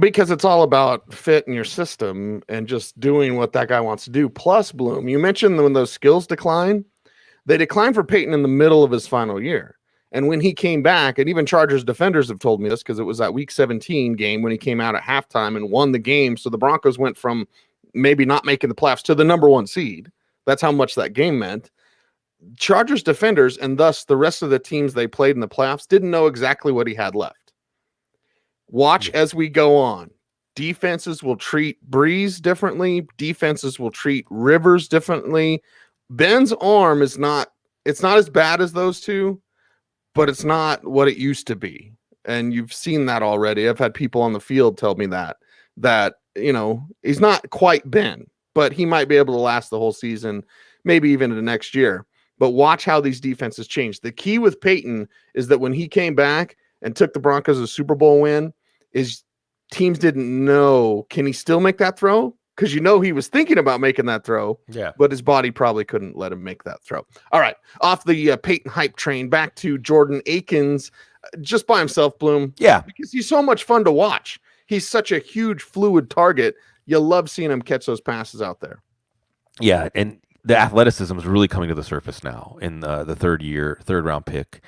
Because it's all about fit in your system and just doing what that guy wants to do. Plus, Bloom, you mentioned when those skills decline, they declined for Peyton in the middle of his final year. And when he came back, and even Chargers defenders have told me this because it was that week 17 game when he came out at halftime and won the game. So the Broncos went from maybe not making the playoffs to the number 1 seed. That's how much that game meant. Chargers defenders, and thus the rest of the teams they played in the playoffs, didn't know exactly what he had left. Watch as we go on. Defenses will treat Breeze differently. Defenses will treat Rivers differently. Ben's arm is not, it's not as bad as those two, but it's not what it used to be. And you've seen that already. I've had people on the field tell me that, you know, he's not quite Ben, but he might be able to last the whole season, maybe even into next year. But watch how these defenses change. The key with Peyton is that when he came back and took the Broncos a Super Bowl win, is teams didn't know, can he still make that throw? Because you know he was thinking about making that throw, but his body probably couldn't let him make that throw. All right, off the Peyton hype train, back to Jordan Akins, just by himself, Bloom. Yeah. Because he's so much fun to watch. He's such a huge, fluid target. You love seeing him catch those passes out there. Yeah, and the athleticism is really coming to the surface now in the third round pick.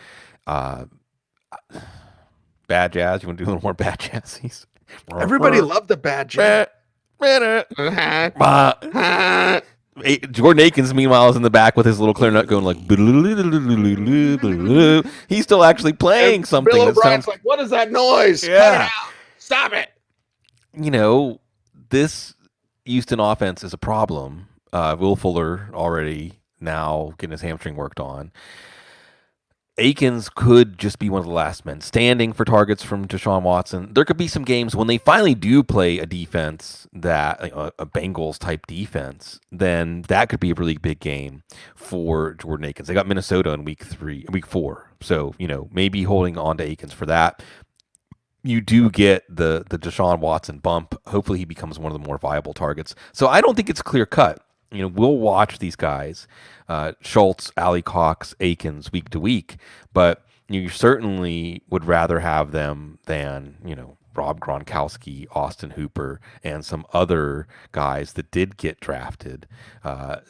Bad jazz. You want to do a little more bad jazzies? Everybody loved the bad jazz. Jordan Akins, meanwhile, is in the back with his little clarinet going like. He's still actually playing something. Bill O'Brien's like, what is that noise? Yeah. Cut it out. Stop it. You know, this Houston offense is a problem. Will Fuller already now getting his hamstring worked on. Akins could just be one of the last men standing for targets from Deshaun Watson. There could be some games when they finally do play a defense that, a Bengals type defense, then that could be a really big game for Jordan Akins. They got Minnesota in week 4. So, maybe holding on to Akins for that. You do get the Deshaun Watson bump. Hopefully he becomes one of the more viable targets. So I don't think it's clear cut. We'll watch these guys, Schultz, Ali Cox, Akins, week to week. But You certainly would rather have them than, Rob Gronkowski, Austin Hooper, and some other guys that did get drafted.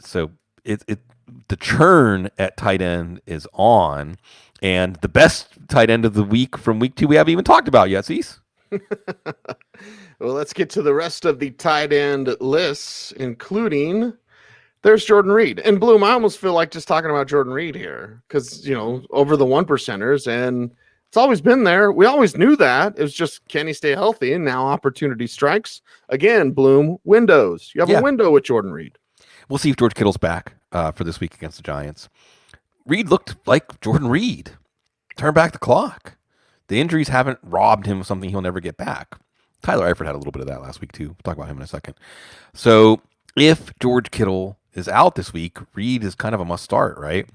So the churn at tight end is on, and the best tight end of the week from week 2 we haven't even talked about yet, Cease. Well, let's get to the rest of the tight end lists, including there's Jordan Reed. And Bloom, I almost feel like just talking about Jordan Reed here because, over the 1%ers, and it's always been there. We always knew that. It was just, can he stay healthy? And now opportunity strikes. Again, Bloom, windows. You have a window with Jordan Reed. We'll see if George Kittle's back for this week against the Giants. Reed looked like Jordan Reed. Turn back the clock. The injuries haven't robbed him of something he'll never get back. Tyler Eifert had a little bit of that last week, too. We'll talk about him in a second. So if George Kittle is out this week, Reed is kind of a must start, right?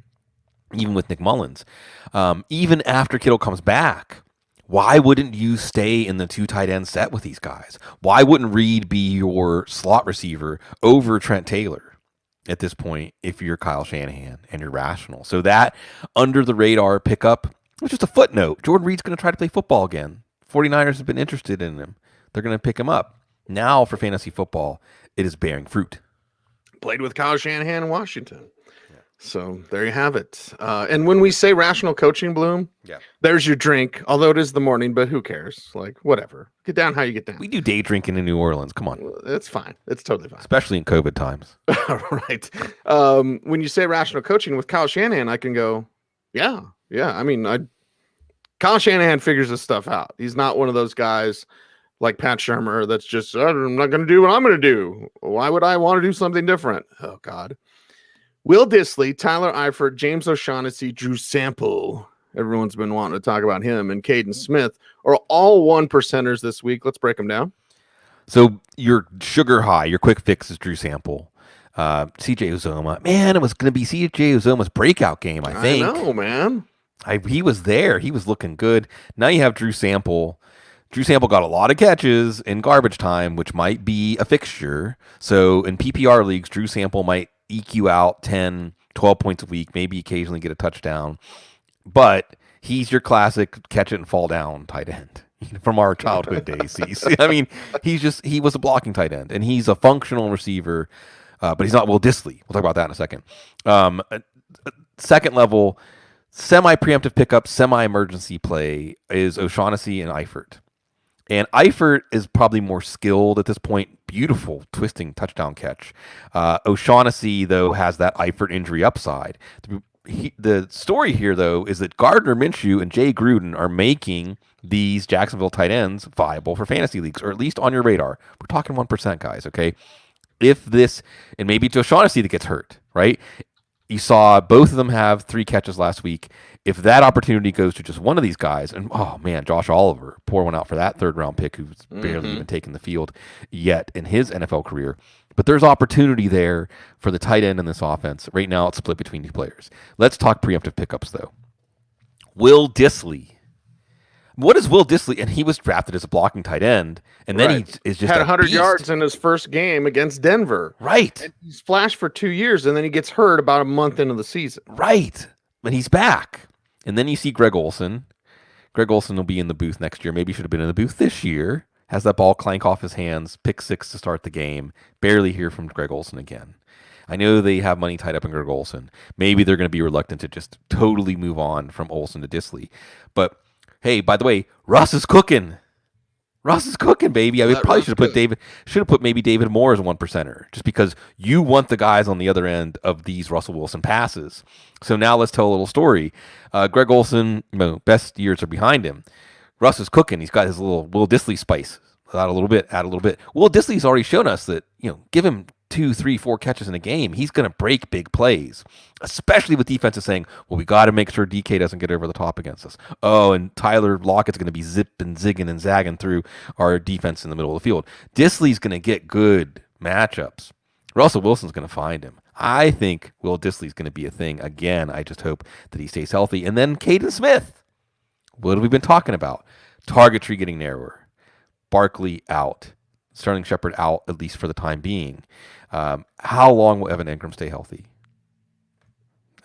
Even with Nick Mullins. Even after Kittle comes back, why wouldn't you stay in the 2 tight end set with these guys? Why wouldn't Reed be your slot receiver over Trent Taylor at this point if you're Kyle Shanahan and you're rational? So that under the radar pickup was just a footnote. Jordan Reed's going to try to play football again. 49ers have been interested in him. They're going to pick him up. Now for fantasy football, it is bearing fruit. Played with Kyle Shanahan in Washington. Yeah. So there you have it. And when we say rational coaching, Bloom, there's your drink, although it is the morning, but who cares? Like, whatever. Get down how you get down. We do day drinking in New Orleans. Come on. It's fine. It's totally fine. Especially in COVID times. Right. When you say rational coaching with Kyle Shanahan, I can go, yeah. I mean, Kyle Shanahan figures this stuff out. He's not one of those guys like Pat Shurmur that's just, I'm not going to do what I'm going to do. Why would I want to do something different? Oh, God. Will Dissly, Tyler Eifert, James O'Shaughnessy, Drew Sample. Everyone's been wanting to talk about him. And Caden Smith are all 1%ers this week. Let's break them down. So your sugar high, your quick fix is Drew Sample. CJ Uzomah. Man, it was going to be CJ Uzomah's breakout game, I think. I know, man. He was there. He was looking good. Now you have Drew Sample. Drew Sample got a lot of catches in garbage time, which might be a fixture. So in PPR leagues, Drew Sample might eke you out 10, 12 points a week, maybe occasionally get a touchdown. But he's your classic catch it and fall down tight end from our childhood days. I mean, he was a blocking tight end, and he's a functional receiver, but he's not Will Dissly. We'll talk about that in a second. Second level, semi-preemptive pickup, semi-emergency play is O'Shaughnessy and Eifert. And Eifert is probably more skilled at this point. Beautiful twisting touchdown catch. O'Shaughnessy, though, has that Eifert injury upside. The story here, though, is that Gardner Minshew and Jay Gruden are making these Jacksonville tight ends viable for fantasy leagues, or at least on your radar. We're talking 1%, guys, okay? If this, and maybe it's O'Shaughnessy that gets hurt, right? You saw both of them have 3 catches last week. If that opportunity goes to just one of these guys, and oh man, Josh Oliver, pour one out for that 3rd round pick who's barely even taken the field yet in his NFL career. But there's opportunity there for the tight end in this offense. Right now, it's split between 2 players. Let's talk preemptive pickups, though. Will Dissly. What is Will Dissly? And he was drafted as a blocking tight end, and then he is just had 100 yards in his first game against Denver. Right. And he's flashed for 2 years, and then he gets hurt about a month into the season. Right. But he's back. And then you see Greg Olsen. Greg Olsen will be in the booth next year. Maybe he should have been in the booth this year. Has that ball clank off his hands. Pick 6 to start the game. Barely hear from Greg Olsen again. I know they have money tied up in Greg Olsen. Maybe they're going to be reluctant to just totally move on from Olsen to Dissly. But hey, by the way, Russ is cooking. Russ is cooking, baby. I mean, probably should have put maybe David Moore as a 1%er, just because you want the guys on the other end of these Russell Wilson passes. So now let's tell a little story. Greg Olsen, best years are behind him. Russ is cooking. He's got his little Will Dissly spice. Add a little bit. Will Dissly's already shown us that, give him 2, 3, 4 catches in a game, he's going to break big plays, especially with defenses saying, well, we got to make sure DK doesn't get over the top against us. Oh, and Tyler Lockett's going to be zipping, zigging, and zagging through our defense in the middle of the field. Dissly's going to get good matchups. Russell Wilson's going to find him. I think Will Dissly's going to be a thing again. I just hope that he stays healthy. And then Caden Smith. What have we been talking about? Target tree getting narrower. Barkley out. Sterling Shepard out, at least for the time being. How long will Evan Ingram stay healthy?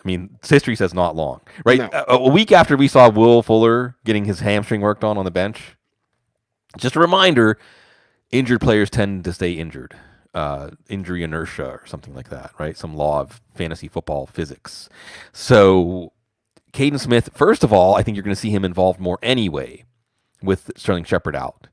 I mean, history says not long, right? No. A week after we saw Will Fuller getting his hamstring worked on the bench, just a reminder, injured players tend to stay injured. Injury inertia or something like that, right? Some law of fantasy football physics. So Caden Smith, first of all, I think you're going to see him involved more anyway with Sterling Shepard out.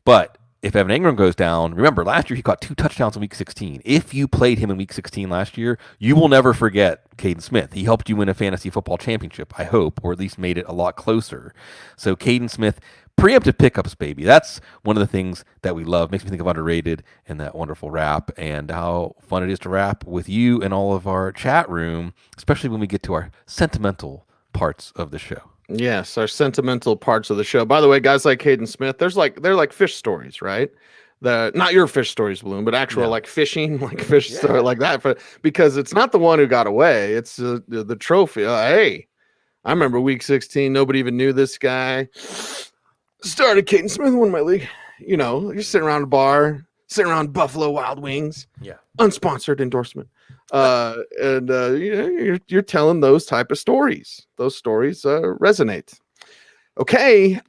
But if Evan Ingram goes down, remember last year he caught 2 touchdowns in Week 16. If you played him in Week 16 last year, you will never forget Caden Smith. He helped you win a fantasy football championship, I hope, or at least made it a lot closer. So Caden Smith, preemptive pickups, baby. That's one of the things that we love. Makes me think of Underrated and that wonderful rap and how fun it is to rap with you and all of our chat room, especially when we get to our sentimental parts of the show. Yes, our sentimental parts of the show. By the way, guys like Caden Smith, they're like fish stories, right? Not your fish stories, Bloom, but actual like fishing, like fish story like that. Because it's not the one who got away; it's the trophy. Hey, I remember Week 16. Nobody even knew this guy. Started Caden Smith, won my league. You know, you're sitting around a bar, sitting around Buffalo Wild Wings. Yeah, unsponsored endorsement. You're telling those type of stories. Those stories resonate. Okay,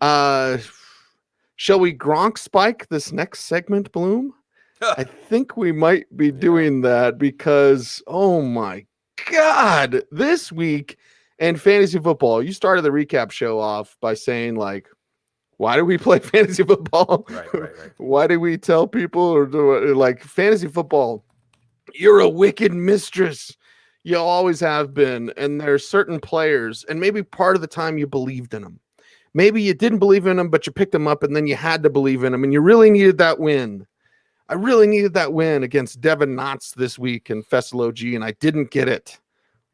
shall we Gronk spike this next segment, Bloom? I think we might be doing that because, oh my God, this week in fantasy football, you started the recap show off by saying like, why do we play fantasy football? Right. Why do we tell people or do like fantasy football? You're a wicked mistress. You always have been. And there's certain players, and maybe part of the time you believed in them. Maybe you didn't believe in them, but you picked them up and then you had to believe in them. And you really needed that win. I really needed that win against Devin Knotts this week in Festival OG, and I didn't get it.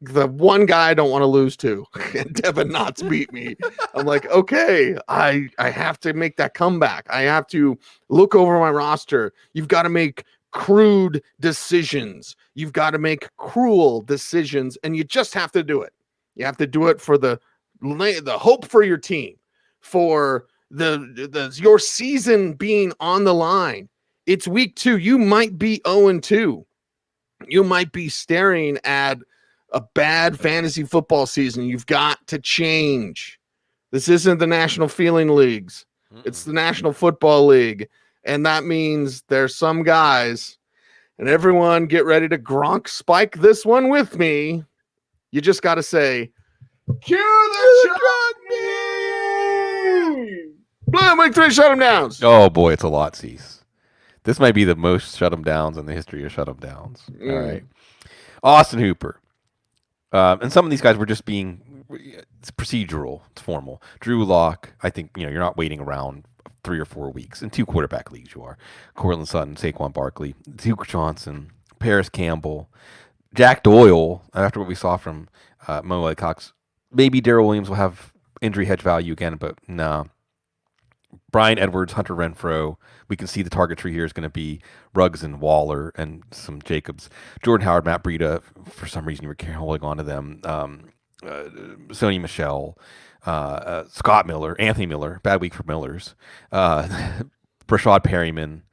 The one guy I don't want to lose to, and Devin Knotts beat me. I'm like, okay, I have to make that comeback. I have to look over my roster. You've got to make crude decisions. You've got to make cruel decisions, and you just have to do it. You have to do it for the hope for your team, for your season being on the line. It's week 2. You might be 0-2. You might be staring at a bad fantasy football season. You've got to change. This isn't the National Feeling Leagues. It's the National Football League. And that means there's some guys, and everyone get ready to Gronk spike this one with me. You just got to say, cue the chutney! Bloom, week 3, shut him down. Oh boy, it's a lot, Cease. This might be the most shut 'em downs in the history of shut 'em downs. All right. Austin Hooper. And some of these guys were just being it's procedural, it's formal. Drew Lock, I think, you're not waiting around 3 or 4 weeks. In 2 quarterback leagues, you are. Cortland Sutton, Saquon Barkley, Duke Johnson, Paris Campbell, Jack Doyle, after what we saw from Mo Cox. Maybe Darrell Williams will have injury hedge value again, but no. Brian Edwards, Hunter Renfrow. We can see the target tree here is going to be Ruggs and Waller and some Jacobs. Jordan Howard, Matt Breida, for some reason you were holding on to them. Sony Michel, Scott Miller, Anthony Miller, bad week for Millers. Brashad Perryman,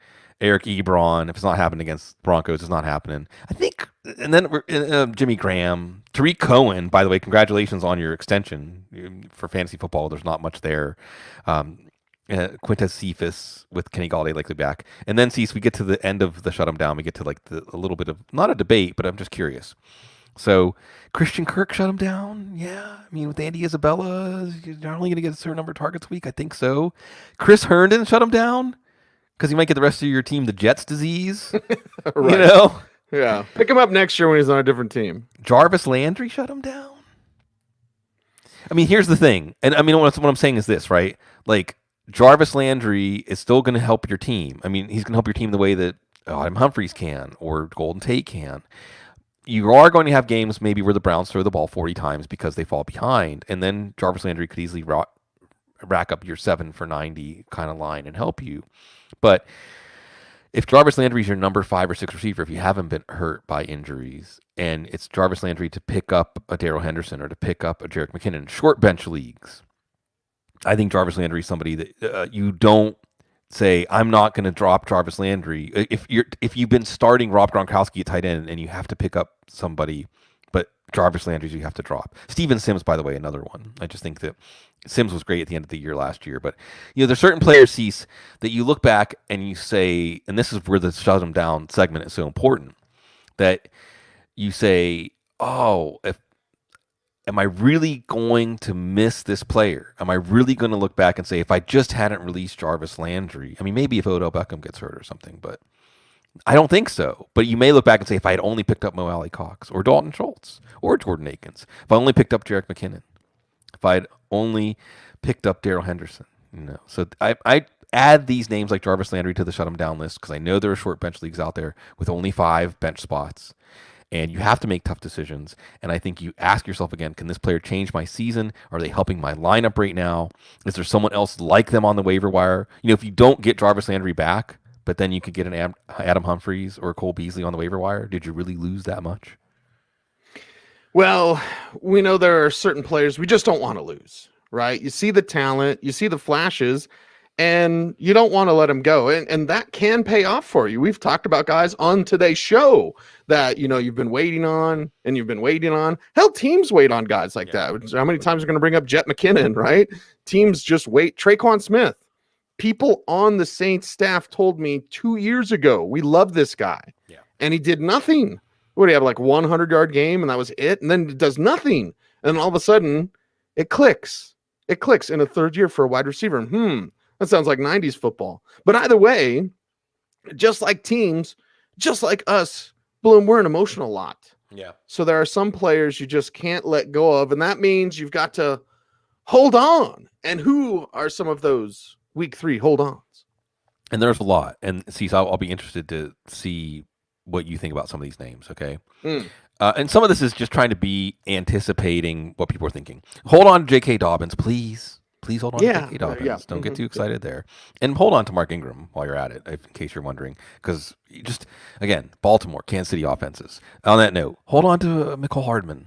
Eric Ebron. If it's not happening against Broncos, it's not happening. I think, and then Jimmy Graham, Tariq Cohen. By the way, congratulations on your extension for fantasy football. There's not much there. Quintez Cephas with Kenny Galladay likely back. And then, Cease, we get to the end of the shut 'em down. We get to like a little bit of, not a debate, but I'm just curious. So Christian Kirk shut him down. Yeah. I mean, with Andy Isabella, you're only going to get a certain number of targets a week. I think so. Chris Herndon shut him down because you might get the rest of your team the Jets disease. Right. Yeah. Pick him up next year when he's on a different team. Jarvis Landry shut him down. I mean, here's the thing. And I mean, what I'm saying is this, right? Like, Jarvis Landry is still going to help your team. I mean, he's going to help your team the way that Adam Humphries can or Golden Tate can. You are going to have games maybe where the Browns throw the ball 40 times because they fall behind, and then Jarvis Landry could easily rack up your 7 for 90 kind of line and help you. But if Jarvis Landry is your number 5 or 6 receiver, if you haven't been hurt by injuries, and it's Jarvis Landry to pick up a Darrell Henderson or to pick up a Jerick McKinnon, short bench leagues, I think Jarvis Landry is somebody that you don't say, I'm not going to drop Jarvis Landry. If you've been starting Rob Gronkowski at tight end and you have to pick up somebody But Jarvis Landry's you have to drop. Steven Sims, by the way, another one. I just think that Sims was great at the end of the year last year. But, there's certain players, Cease, that you look back and you say, and this is where the shut them down segment is so important, that you say, oh, am I really going to miss this player? Am I really going to look back and say, if I just hadn't released Jarvis Landry, I mean, maybe if Odell Beckham gets hurt or something, but I don't think so. But you may look back and say, if I had only picked up Mo Alley Cox or Dalton Schultz or Jordan Akins, if I only picked up Jerick McKinnon, if I had only picked up Darrell Henderson, So I add these names like Jarvis Landry to the shut 'em down list because I know there are short bench leagues out there with only 5 bench spots. And you have to make tough decisions. And I think you ask yourself again, can this player change my season? Are they helping my lineup right now? Is there someone else like them on the waiver wire? If you don't get Jarvis Landry back, but then you could get an Adam Humphries or a Cole Beasley on the waiver wire, did you really lose that much? Well, we know there are certain players we just don't want to lose, right? You see the talent, you see the flashes, and you don't want to let them go. And that can pay off for you. We've talked about guys on today's show that, you've been waiting on and you've been waiting on. Hell, teams wait on guys like that. How many times are going to bring up Jet McKinnon, right? Teams just wait. Traquan Smith. People on the Saints staff told me 2 years ago, we love this guy. Yeah. And he did nothing. What do you have, like 100-yard game, and that was it? And then it does nothing. And all of a sudden, it clicks. It clicks in a third year for a wide receiver. That sounds like 90s football. But either way, just like teams, just like us, Bloom, we're an emotional lot. Yeah. So there are some players you just can't let go of, and that means you've got to hold on. And who are some of those week 3 hold-ons? And there's a lot. And see, so I'll be interested to see what you think about some of these names, okay? And some of this is just trying to be anticipating what people are thinking. Hold on to J.K. Dobbins, please. Please hold on to J.K. Dobbins. Don't get too excited there. And hold on to Mark Ingram while you're at it, in case you're wondering. Because just, again, Baltimore, Kansas City offenses. On that note, hold on to Mecole Hardman.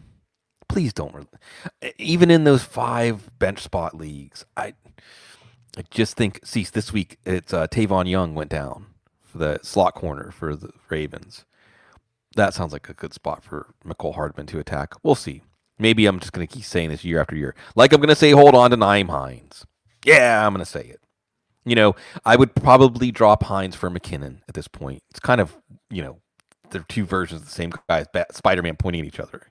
Please don't. Even in those 5 bench spot leagues, I just think, Cease, this week, it's Tavon Young went down for the slot corner for the Ravens. That sounds like a good spot for Mecole Hardman to attack. We'll see. Maybe I'm just going to keep saying this year after year. Like I'm going to say, hold on to Nyheim Hines. Yeah, I'm going to say it. I would probably drop Hines for McKinnon at this point. It's kind of, they're 2 versions of the same guy, Spider-Man pointing at each other,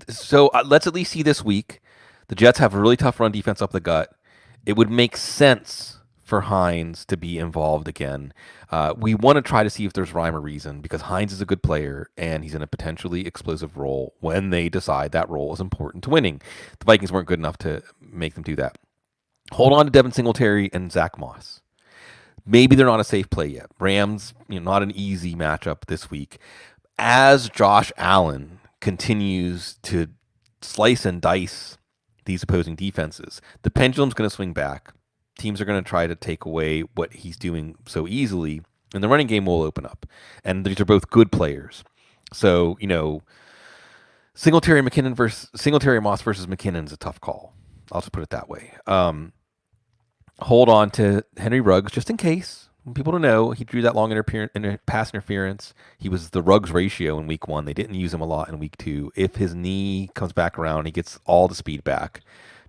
So let's at least see this week. The Jets have a really tough run defense up the gut. It would make sense for Hines to be involved again. We want to try to see if there's rhyme or reason because Hines is a good player and he's in a potentially explosive role when they decide that role is important to winning. The Vikings weren't good enough to make them do that. Hold on to Devin Singletary and Zach Moss. Maybe they're not a safe play yet. Rams, not an easy matchup this week. As Josh Allen continues to slice and dice these opposing defenses, the pendulum's going to swing back. Teams are going to try to take away what he's doing so easily, and the running game will open up. And these are both good players. So, Singletary Moss versus McKinnon is a tough call. I'll just put it that way. Hold on to Henry Ruggs just in case. People don't know he drew that long pass interference. He was the Ruggs ratio in week 1. They didn't use him a lot in week 2. If his knee comes back around, he gets all the speed back.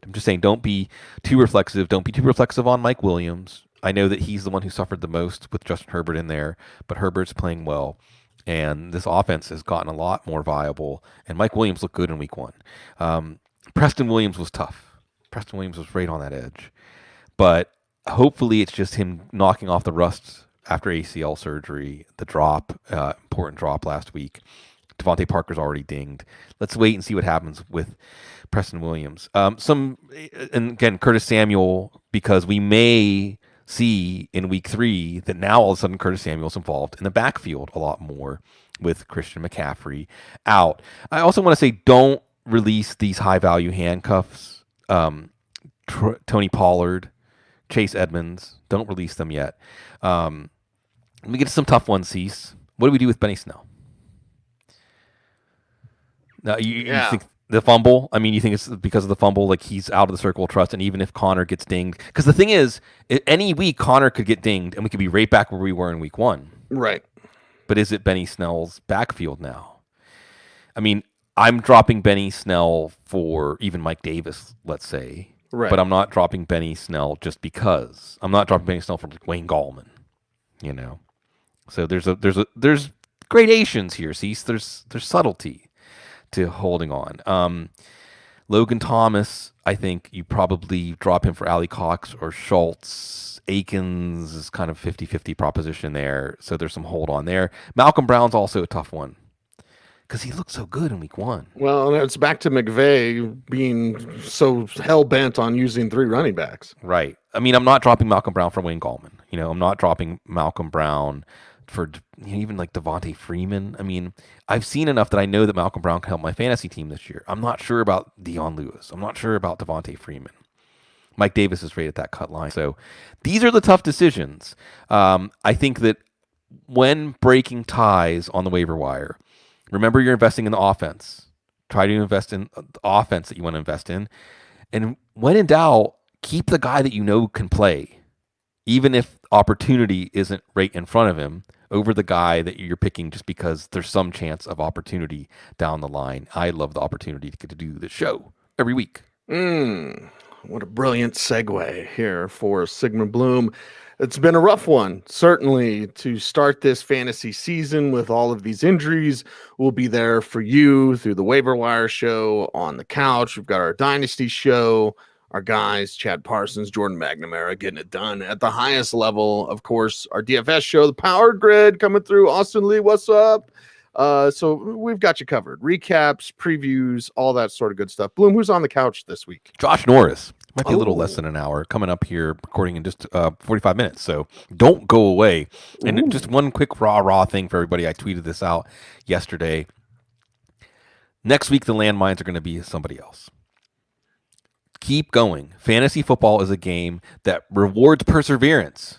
I'm just saying, don't be too reflexive. Don't be too reflexive on Mike Williams. I know that he's the one who suffered the most with Justin Herbert in there, but Herbert's playing well, and this offense has gotten a lot more viable, and Mike Williams looked good in week 1. Preston Williams was tough. Preston Williams was right on that edge, but hopefully it's just him knocking off the rust after ACL surgery, the drop, important drop last week. Devontae Parker's already dinged. Let's wait and see what happens with Preston Williams. And again, Curtis Samuel, because we may see in week 3 that now all of a sudden Curtis Samuel's involved in the backfield a lot more with Christian McCaffrey out. I also want to say don't release these high-value handcuffs. Tony Pollard, Chase Edmonds, don't release them yet. Let me get to some tough ones, Cease. What do we do with Benny Snell? Now, you think the fumble? I mean, you think it's because of the fumble, like he's out of the circle of trust, and even if Connor gets dinged, because the thing is, any week Connor could get dinged, and we could be right back where we were in week 1. Right. But is it Benny Snell's backfield now? I mean, I'm dropping Benny Snell for even Mike Davis, let's say. Right. But I'm not dropping Benny Snell just because. I'm not dropping Benny Snell for Wayne Gallman, you know. So there's gradations here. See, there's subtlety to holding on. Logan Thomas, I think you probably drop him for Ali Cox or Schultz. Akins is kind of 50-50 proposition there, so there's some hold on there. Malcolm Brown's also a tough one because he looked so good in week 1. Well, it's back to McVay being so hell-bent on using 3 running backs. Right. I mean, I'm not dropping Malcolm Brown for Wayne Gallman. You know, I'm not dropping Malcolm Brown for even like Devontae Freeman. I mean, I've seen enough that I know that Malcolm Brown can help my fantasy team this year. I'm not sure about Dion Lewis. I'm not sure about Devontae Freeman. Mike Davis is right at that cut line. So these are the tough decisions. I think that when breaking ties on the waiver wire, remember you're investing in the offense. Try to invest in the offense that you want to invest in. And when in doubt, keep the guy that you know can play, even if opportunity isn't right in front of him, over the guy that you're picking just because there's some chance of opportunity down the line. I love the opportunity to get to do this show every week. What a brilliant segue here for Sigmund Bloom. It's been a rough one, certainly, to start this fantasy season with all of these injuries. We'll be there for you through the waiver wire show, on the couch. We've got our dynasty show, our guys, Chad Parsons, Jordan McNamara, getting it done at the highest level. Of course, our DFS show, the Power Grid, coming through. Austin Lee, what's up? So we've got you covered. Recaps, previews, all that sort of good stuff. Bloom, who's on the couch this week? Josh Norris. Might be a little less than an hour coming up here, recording in just 45 minutes. So don't go away. And just one quick raw thing for everybody. I tweeted this out yesterday. Next week, the landmines are going to be somebody else. Keep going. Fantasy football is a game that rewards perseverance.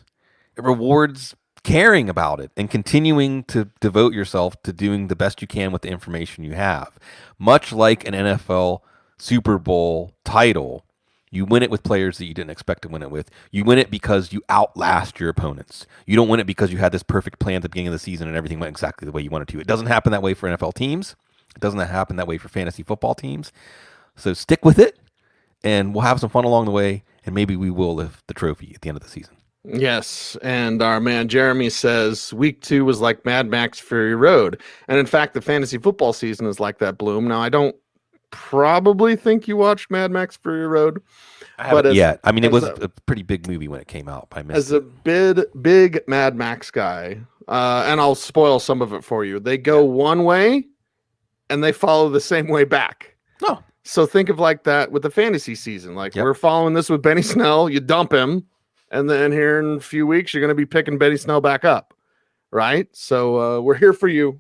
It rewards caring about it and continuing to devote yourself to doing the best you can with the information you have. Much like an NFL Super Bowl title, you win it with players that you didn't expect to win it with. You win it because you outlast your opponents. You don't win it because you had this perfect plan at the beginning of the season and everything went exactly the way you wanted to. It doesn't happen that way for NFL teams. It doesn't happen that way for fantasy football teams. So stick with it, and we'll have some fun along the way, and maybe we will lift the trophy at the end of the season. Yes, and our man Jeremy says week 2 was like Mad Max Fury Road. And in fact, the fantasy football season is like that, Bloom. Now, I don't probably think you watched Mad Max Fury Road. I haven't yet. I mean, it was a pretty big movie when it came out. I missed as a big Mad Max guy, and I'll spoil some of it for you. They go one way, and they follow the same way back. Oh. So think of like that with the fantasy season. Like we're following this with Benny Snell. You dump him, and then here in a few weeks, you're going to be picking Benny Snell back up, right? So we're here for you.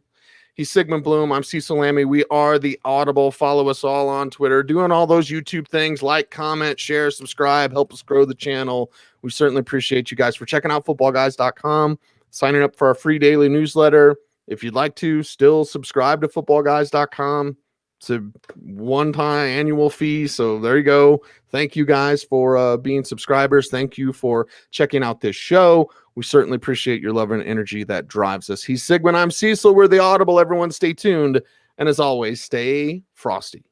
He's Sigmund Bloom. I'm Cecil Lammey. We are the Audible. Follow us all on Twitter, doing all those YouTube things. Like, comment, share, subscribe, help us grow the channel. We certainly appreciate you guys for checking out footballguys.com, signing up for our free daily newsletter. If you'd like to, still subscribe to footballguys.com. It's a one-time annual fee. So there you go. Thank you guys for being subscribers. Thank you for checking out this show. We certainly appreciate your love and energy that drives us. He's Sigmund. I'm Cecil. We're the Audible. Everyone stay tuned. And as always, stay frosty.